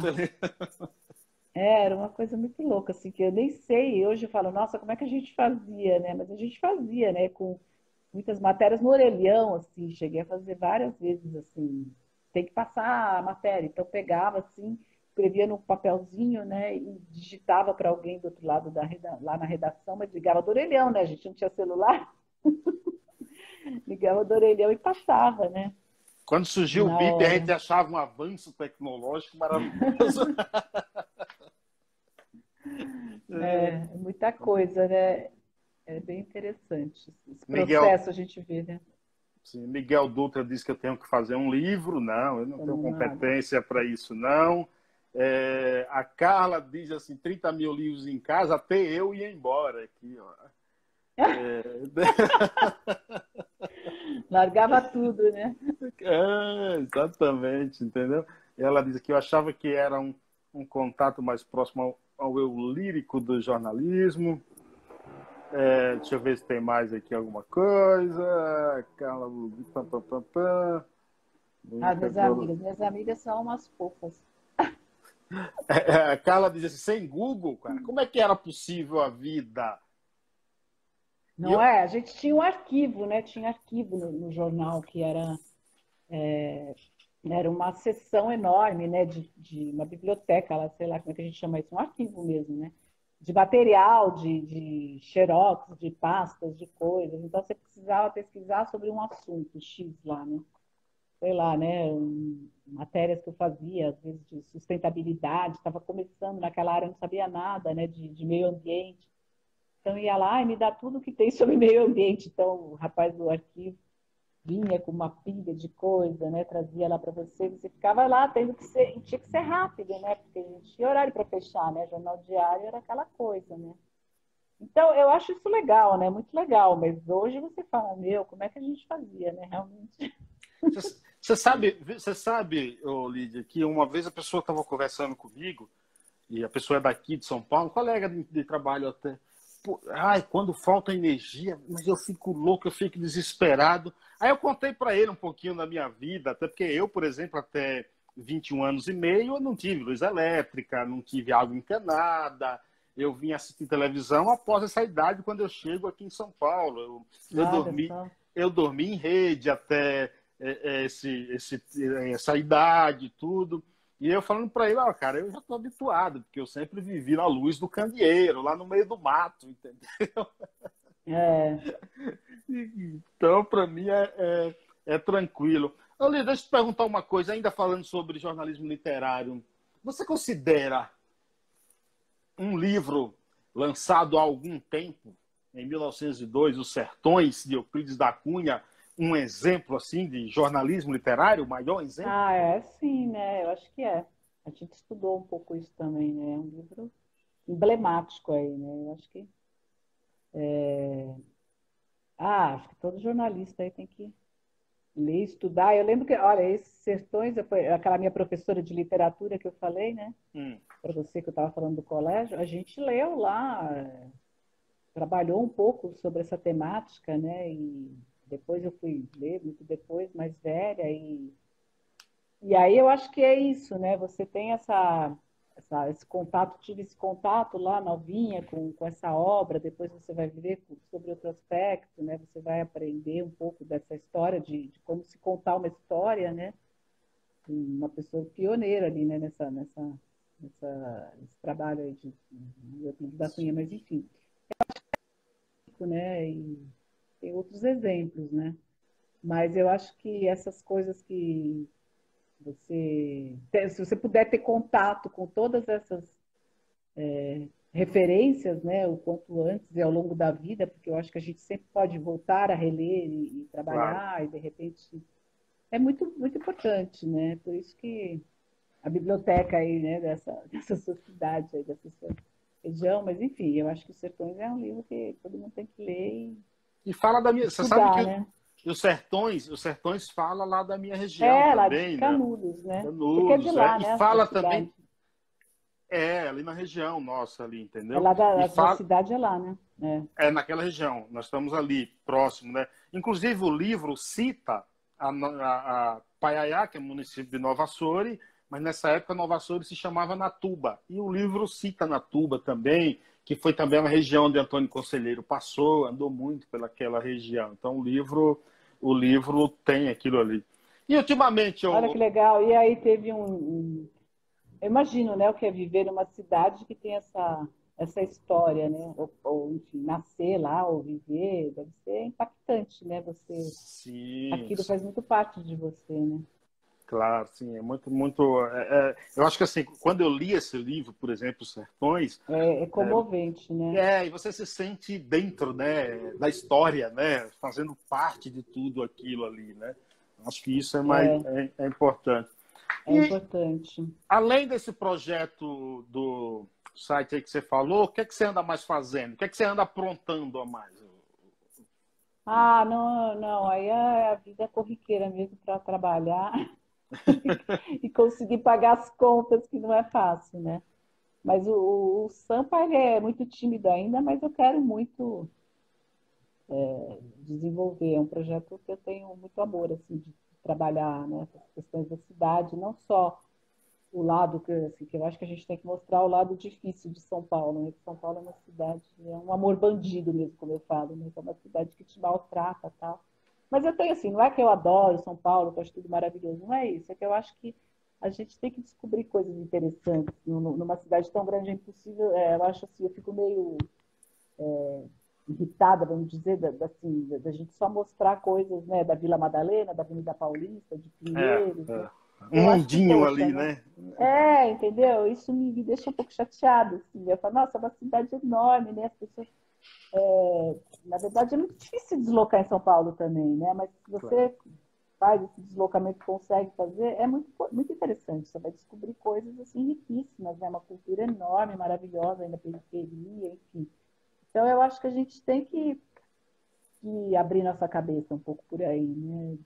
Era uma coisa muito louca, assim, que eu nem sei. Hoje eu falo, nossa, como é que a gente fazia, né? Mas a gente fazia, né? Com muitas matérias no orelhão, assim, cheguei a fazer várias vezes, assim, tem que passar a matéria. Então pegava, assim, escrevia no papelzinho, né? E digitava para alguém do outro lado lá na redação, mas ligava do orelhão, né? A gente não tinha celular, ligava do orelhão e passava, né? Quando surgiu o Na BIP, a hora. gente achava um avanço tecnológico maravilhoso. É, muita coisa, né? É bem interessante. Esse Miguel, processo a gente vê, né? sim, Miguel Dutra disse que eu tenho que fazer um livro. Não, eu não tenho Como nada. competência para isso, não. A Carla diz assim, 30 mil livros em casa, até eu ia embora aqui. Ó. É, Largava tudo, né? exatamente, entendeu? Ela diz que eu achava que era um contato mais próximo ao eu lírico do jornalismo. Deixa eu ver se tem mais aqui alguma coisa. Carla, pam, pam, pam, pam. As minhas amigas são umas fofas. A Carla diz assim, sem Google, cara, como é que era possível a vida? E Não eu, é? A gente tinha um arquivo, né? Tinha arquivo no jornal que era uma seção enorme, né? De uma biblioteca, lá, sei lá como é que a gente chama isso, um arquivo mesmo, né? De material, de xerox, de pastas, de coisas. Então você precisava pesquisar sobre um assunto X lá, né? Sei lá, né, matérias que eu fazia, às vezes de sustentabilidade, estava começando naquela área, eu não sabia nada, né, de meio ambiente. Então ia lá e me dá tudo que tem sobre meio ambiente. Então o rapaz do arquivo vinha com uma pilha de coisa, né, trazia lá para você ficava lá tendo que ser, e tinha que ser rápido, né, porque a gente tinha horário para fechar, né, jornal diário era aquela coisa, né. Então eu acho isso legal, né, muito legal, mas hoje você fala, meu, como é que a gente fazia, né, realmente. você sabe, ô, Lídia, que uma vez a pessoa estava conversando comigo, e a pessoa é daqui de São Paulo, colega de trabalho até. Pô, ai, quando falta energia, mas eu fico louco, eu fico desesperado. Aí eu contei para ele um pouquinho da minha vida, até porque eu, por exemplo, até 21 anos e meio, eu não tive luz elétrica, não tive água encanada, eu vim assistir televisão após essa idade, quando eu chego aqui em São Paulo. Eu dormi em rede até essa idade e tudo. E eu falando para ele, ó, cara, eu já estou habituado, porque eu sempre vivi na luz do candeeiro, lá no meio do mato, entendeu? É. Então, para mim, é tranquilo. Olha, deixa eu te perguntar uma coisa, ainda falando sobre jornalismo literário. Você considera um livro lançado há algum tempo, em 1902, Os Sertões, de Euclides da Cunha, um exemplo assim de jornalismo literário, o maior exemplo? Ah, é sim, né? Eu acho que é. A gente estudou um pouco isso também, né? É um livro emblemático aí, né? Eu acho que acho que todo jornalista aí tem que ler, estudar. Eu lembro que, olha, esses Sertões, aquela minha professora de literatura que eu falei, né? Para você que eu estava falando do colégio, a gente leu lá, trabalhou um pouco sobre essa temática, né? E depois eu fui ler, muito depois, mais velha, e aí eu acho que é isso, né? Você tem esse contato, tive esse contato lá novinha com essa obra, depois você vai ver sobre outro aspecto, né? Você vai aprender um pouco dessa história, de como se contar uma história, né? Uma pessoa pioneira ali, né? Nesse trabalho aí de Euclides da Cunha, mas enfim, né? E tem outros exemplos, né? Mas eu acho que essas coisas que se você puder ter contato com todas essas referências, né, o quanto antes e ao longo da vida, porque eu acho que a gente sempre pode voltar a reler e Claro. trabalhar, e de repente é muito, muito importante, né? Por isso que a biblioteca aí, né, dessa sociedade, aí, dessa sua região, mas enfim, eu acho que Os Sertões é um livro que todo mundo tem que ler e E fala da minha. Você sabe estudar, que né? os Sertões fala lá da minha região É, lá de também, né? Canudos, né? Você quer de Canudos, lá, e né, da fala também, cidade. ali na região nossa, ali, É entendeu? lá E da fala, cidade, é lá, né? É. naquela região, nós estamos ali, próximo, né? Inclusive, o livro cita a Paiaiá, que é município de Nova Açores, mas nessa época Nova Açores se chamava Natuba. E o livro cita Natuba também, que foi também uma região onde Antônio Conselheiro passou, andou muito pelaquela região. Então, o livro tem aquilo ali. E ultimamente, Olha que legal. E aí teve eu imagino, né, o que é viver numa cidade que tem essa história, né? Ou, enfim, nascer lá ou viver, deve ser impactante, né? sim, Aquilo faz muito parte de você, né? claro, sim, é muito, muito. Eu acho que assim, quando eu li esse livro, por exemplo, Os Sertões, É comovente, né? e você se sente dentro, né, da história, né, fazendo parte de tudo aquilo ali, né? Acho que isso é importante. É E importante. além desse projeto do site aí que você falou, o que é que você anda mais fazendo? O que é que você anda aprontando a mais? Ah, não, não, aí é a vida corriqueira mesmo para trabalhar e conseguir pagar as contas, que não é fácil, né? Mas o Sampa, ele é muito tímido ainda, mas eu quero muito desenvolver. É um projeto que eu tenho muito amor, assim, de trabalhar, né, essas questões da cidade, não só o lado que eu acho que a gente tem que mostrar o lado difícil de São Paulo, né? Que São Paulo é uma cidade, é um amor bandido mesmo, como eu falo, né? É uma cidade que te maltrata, tal. Mas eu tenho assim, não é que eu adoro São Paulo, que eu acho tudo maravilhoso, não é isso, é que eu acho que a gente tem que descobrir coisas interessantes numa cidade tão grande, é impossível, eu acho assim, eu fico meio irritada, vamos dizer, assim, da gente só mostrar coisas, né, da Vila Madalena, da Avenida Paulista, de É, Pinheiros, né? é. Um Eu acho que, mundinho poxa, ali, né? né? Entendeu? Isso me deixa um pouco chateado, assim. Eu falo, nossa, é uma cidade enorme, né? As pessoas, na verdade, é muito difícil deslocar em São Paulo também, né? Mas se Claro. você faz esse deslocamento, consegue fazer, é muito, muito interessante. Você vai descobrir coisas, assim, riquíssimas, né? Uma cultura enorme, maravilhosa aí na periferia, enfim. Então, eu acho que a gente tem que abrir nossa cabeça um pouco por aí, né?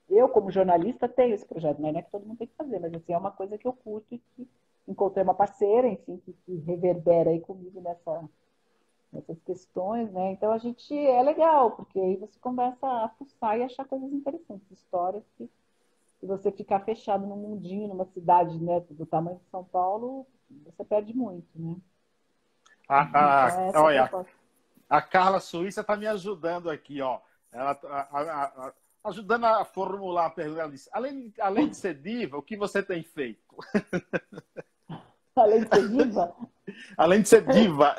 Eu, como jornalista, tenho esse projeto, não é que todo mundo tem que fazer, mas assim, é uma coisa que eu curto e que encontrei uma parceira, enfim, que reverbera aí comigo nessas questões, né? Então a gente é legal, porque aí você começa a fuçar e achar coisas interessantes, histórias que se você ficar fechado num mundinho, numa cidade, né, do tamanho de São Paulo, você perde muito, né? Então, essa é a Olha, proposta. a Carla Suíça está me ajudando aqui, ó. Ela ajudando a formular a pergunta. Ela disse: além de ser diva, o que você tem feito? Além de ser diva? Além de ser diva.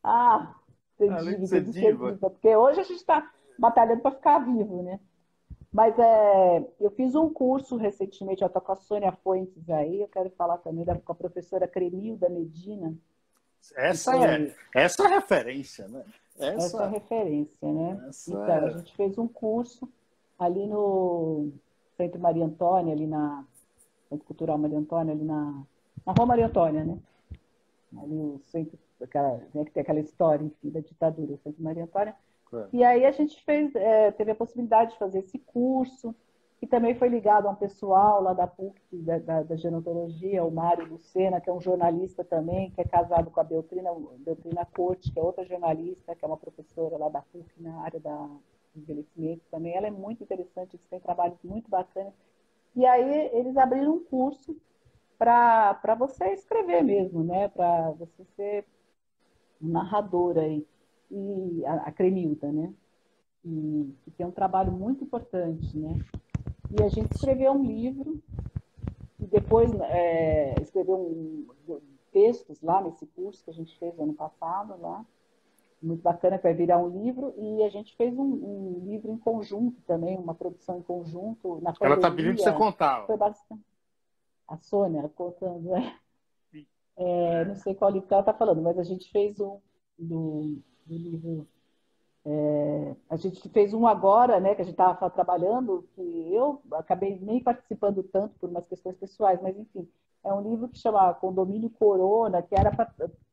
Ah, ser Além de diva, ser de ser diva. diva. Porque hoje a gente está batalhando para ficar vivo, né? Mas eu fiz um curso recentemente, eu estou com a Sônia Fuentes aí, eu quero falar também com a professora Cremilda Medina, que foi Essa é a referência, né? essa Essa, referência, né? essa Então, a é. gente fez um curso ali no Centro Maria Antônia, ali na Centro Cultural Maria Antônia, ali na Rua Maria Antônia, né? Ali o centro, né, que tem aquela história, enfim, da ditadura, o Centro Maria Antônia. E aí a gente teve a possibilidade de fazer esse curso, que também foi ligado a um pessoal lá da PUC, da gerontologia, o Mário Lucena, que é um jornalista também, que é casado com a Beltrina Corte, que é outra jornalista, que é uma professora lá da PUC na área do envelhecimento também. Ela é muito interessante, eles têm trabalhos muito bacanas. E aí eles abriram um curso para você escrever mesmo, né? Para você ser um narrador aí. E a Cremilda, né? Que tem um trabalho muito importante, né? E a gente escreveu um livro e depois escreveu textos lá nesse curso que a gente fez ano passado lá, muito bacana, que vai virar um livro, e a gente fez um livro em conjunto também, uma produção em conjunto na Ela está pedindo para você pandemia, contar. Ó. foi bastante. A Sônia contando, não É. sei qual livro que ela está falando, mas a gente fez do livro. A gente fez um agora, né, que a gente estava trabalhando, que eu acabei nem participando tanto por umas questões pessoais, mas enfim, é um livro que chama Condomínio Corona, que era para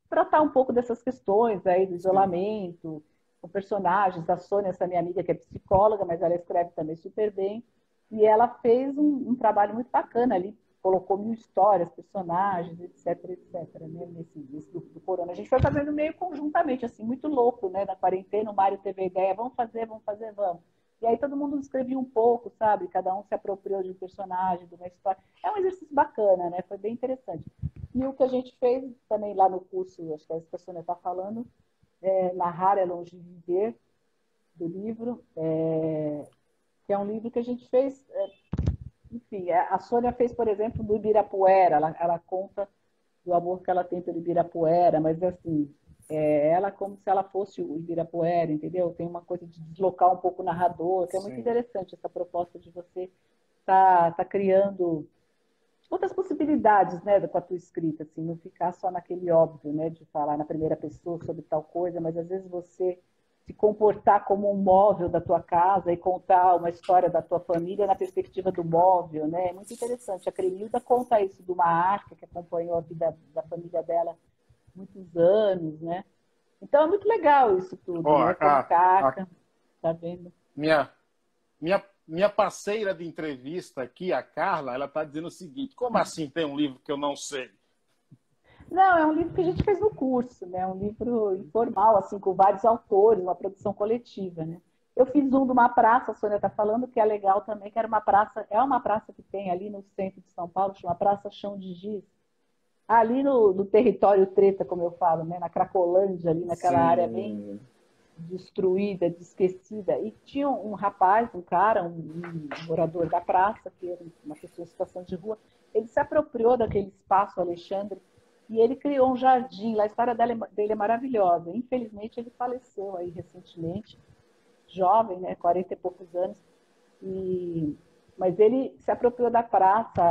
tratar um pouco dessas questões aí do Sim. isolamento, com personagens. A Sônia, essa minha amiga que é psicóloga, mas ela escreve também super bem, e ela fez um trabalho muito bacana ali, colocou 1000 histórias, personagens, etc, etc, né, nesse do Corona. A gente foi fazendo meio conjuntamente, assim, muito louco, né, na quarentena, o Mário teve a ideia, vamos fazer, vamos. E aí todo mundo escrevia um pouco, sabe? Cada um se apropriou de um personagem, de uma história. É um exercício bacana, né? Foi bem interessante. E o que a gente fez também lá no curso, acho que a Sônia está falando, Narrar é Longe de Viver, do livro, que é um livro que a gente fez enfim, a Sônia fez, por exemplo, do Ibirapuera, ela conta do amor que ela tem pelo Ibirapuera, mas assim, ela como se ela fosse o Ibirapuera, entendeu? Tem uma coisa de deslocar um pouco o narrador, que é muito Sim. interessante essa proposta de você tá criando outras possibilidades, né, com a tua escrita, assim, não ficar só naquele óbvio, né, de falar na primeira pessoa sobre tal coisa, mas às vezes você se comportar como um móvel da tua casa e contar uma história da tua família na perspectiva do móvel, né? É muito interessante. A Cremilda conta isso de uma arca que acompanhou a vida da família dela muitos anos, né? Então é muito legal isso tudo, Ó, né? Como Caca, tá vendo? minha, minha parceira de entrevista aqui, a Carla, ela está dizendo o seguinte: como assim tem um livro que eu não sei? Não, é um livro que a gente fez no curso, né? Um livro informal, assim, com vários autores, uma produção coletiva, né? Eu fiz um de uma praça, a Sônia está falando, que é legal também, que era uma praça, é uma praça que tem ali no centro de São Paulo, chama Praça Chão de Giz, ali no território treta, como eu falo, né? Na Cracolândia, ali naquela área bem Sim. destruída, esquecida. E tinha um rapaz, um cara, um morador da praça, que era uma pessoa em situação de rua, ele se apropriou daquele espaço, Alexandre, e ele criou um jardim. Lá a história dele é maravilhosa. Infelizmente, ele faleceu aí recentemente, jovem, né, 40 e poucos anos, mas ele se apropriou da praça,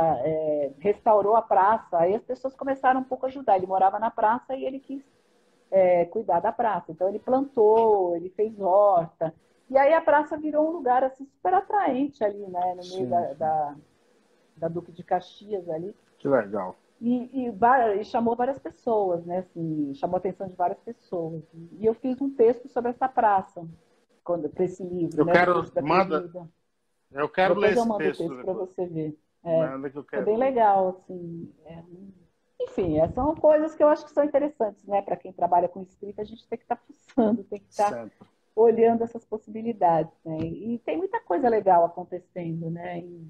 restaurou a praça, aí as pessoas começaram um pouco a ajudar. Ele morava na praça e ele quis cuidar da praça. Então ele plantou, ele fez horta. E aí a praça virou um lugar assim, super atraente ali, né, no meio Sim, sim. da Duque de Caxias ali. Que legal. E chamou várias pessoas, né? Assim, chamou a atenção de várias pessoas. E eu fiz um texto sobre essa praça, para esse livro, Eu né? Do quero, curso da Cremilda. eu quero ler Depois eu esse mando o texto texto para depois. você ver. Manda que eu Foi quero bem ler. legal, assim. Enfim, são coisas que eu acho que são interessantes, né? Para quem trabalha com escrita, a gente tem que estar fuçando, tem que estar Sempre. olhando essas possibilidades, né? E tem muita coisa legal acontecendo, né? Em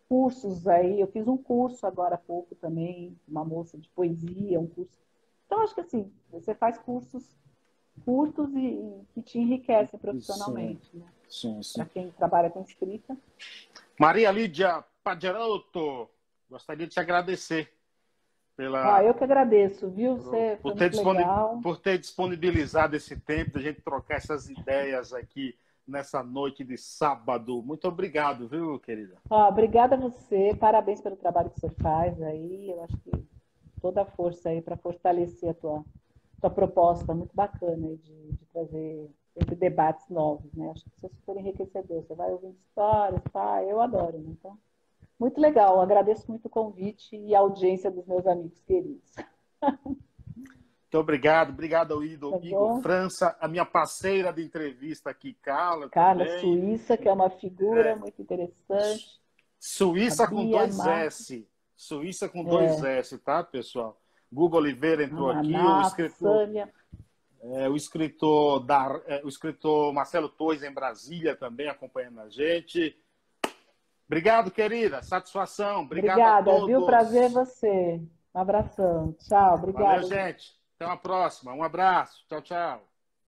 cursos aí, eu fiz um curso agora há pouco também, uma moça de poesia, um curso Então, acho que assim, você faz cursos curtos e que te enriquecem profissionalmente, né? Sim, Para sim. quem trabalha com escrita. Maria Lídia Pagerotto, gostaria de te agradecer Ah, pela, eu que agradeço, viu? Você por foi ter, muito legal. por ter disponibilizado esse tempo da gente trocar essas ideias aqui nessa noite de sábado. Muito obrigado, viu, querida? Ah, obrigada a você, parabéns pelo trabalho que você faz aí. Eu acho que toda a força aí para fortalecer a tua proposta, muito bacana aí de trazer sempre debates novos, né? Acho que isso é super enriquecedor. Você vai ouvindo histórias, tá? Eu adoro, né? Então, muito legal. Eu agradeço muito o convite e a audiência dos meus amigos queridos. Muito obrigado, obrigado ao Tá Igor bom? França, a minha parceira de entrevista aqui, Carla, Carla também. Suíça, que é uma figura É, muito interessante. A Suíça com Bia dois Marques, S. Suíça com dois é, S, tá, pessoal? Guga Oliveira a entrou aqui, Naná, Sânia. o escritor Marcelo Torres em Brasília também acompanhando a gente. Obrigado, querida. Satisfação. Obrigado a Obrigada, viu? Prazer é todos. você. Um abração. Tchau. Valeu, Obrigada, gente. gente. Até uma próxima. Um abraço. Tchau, tchau.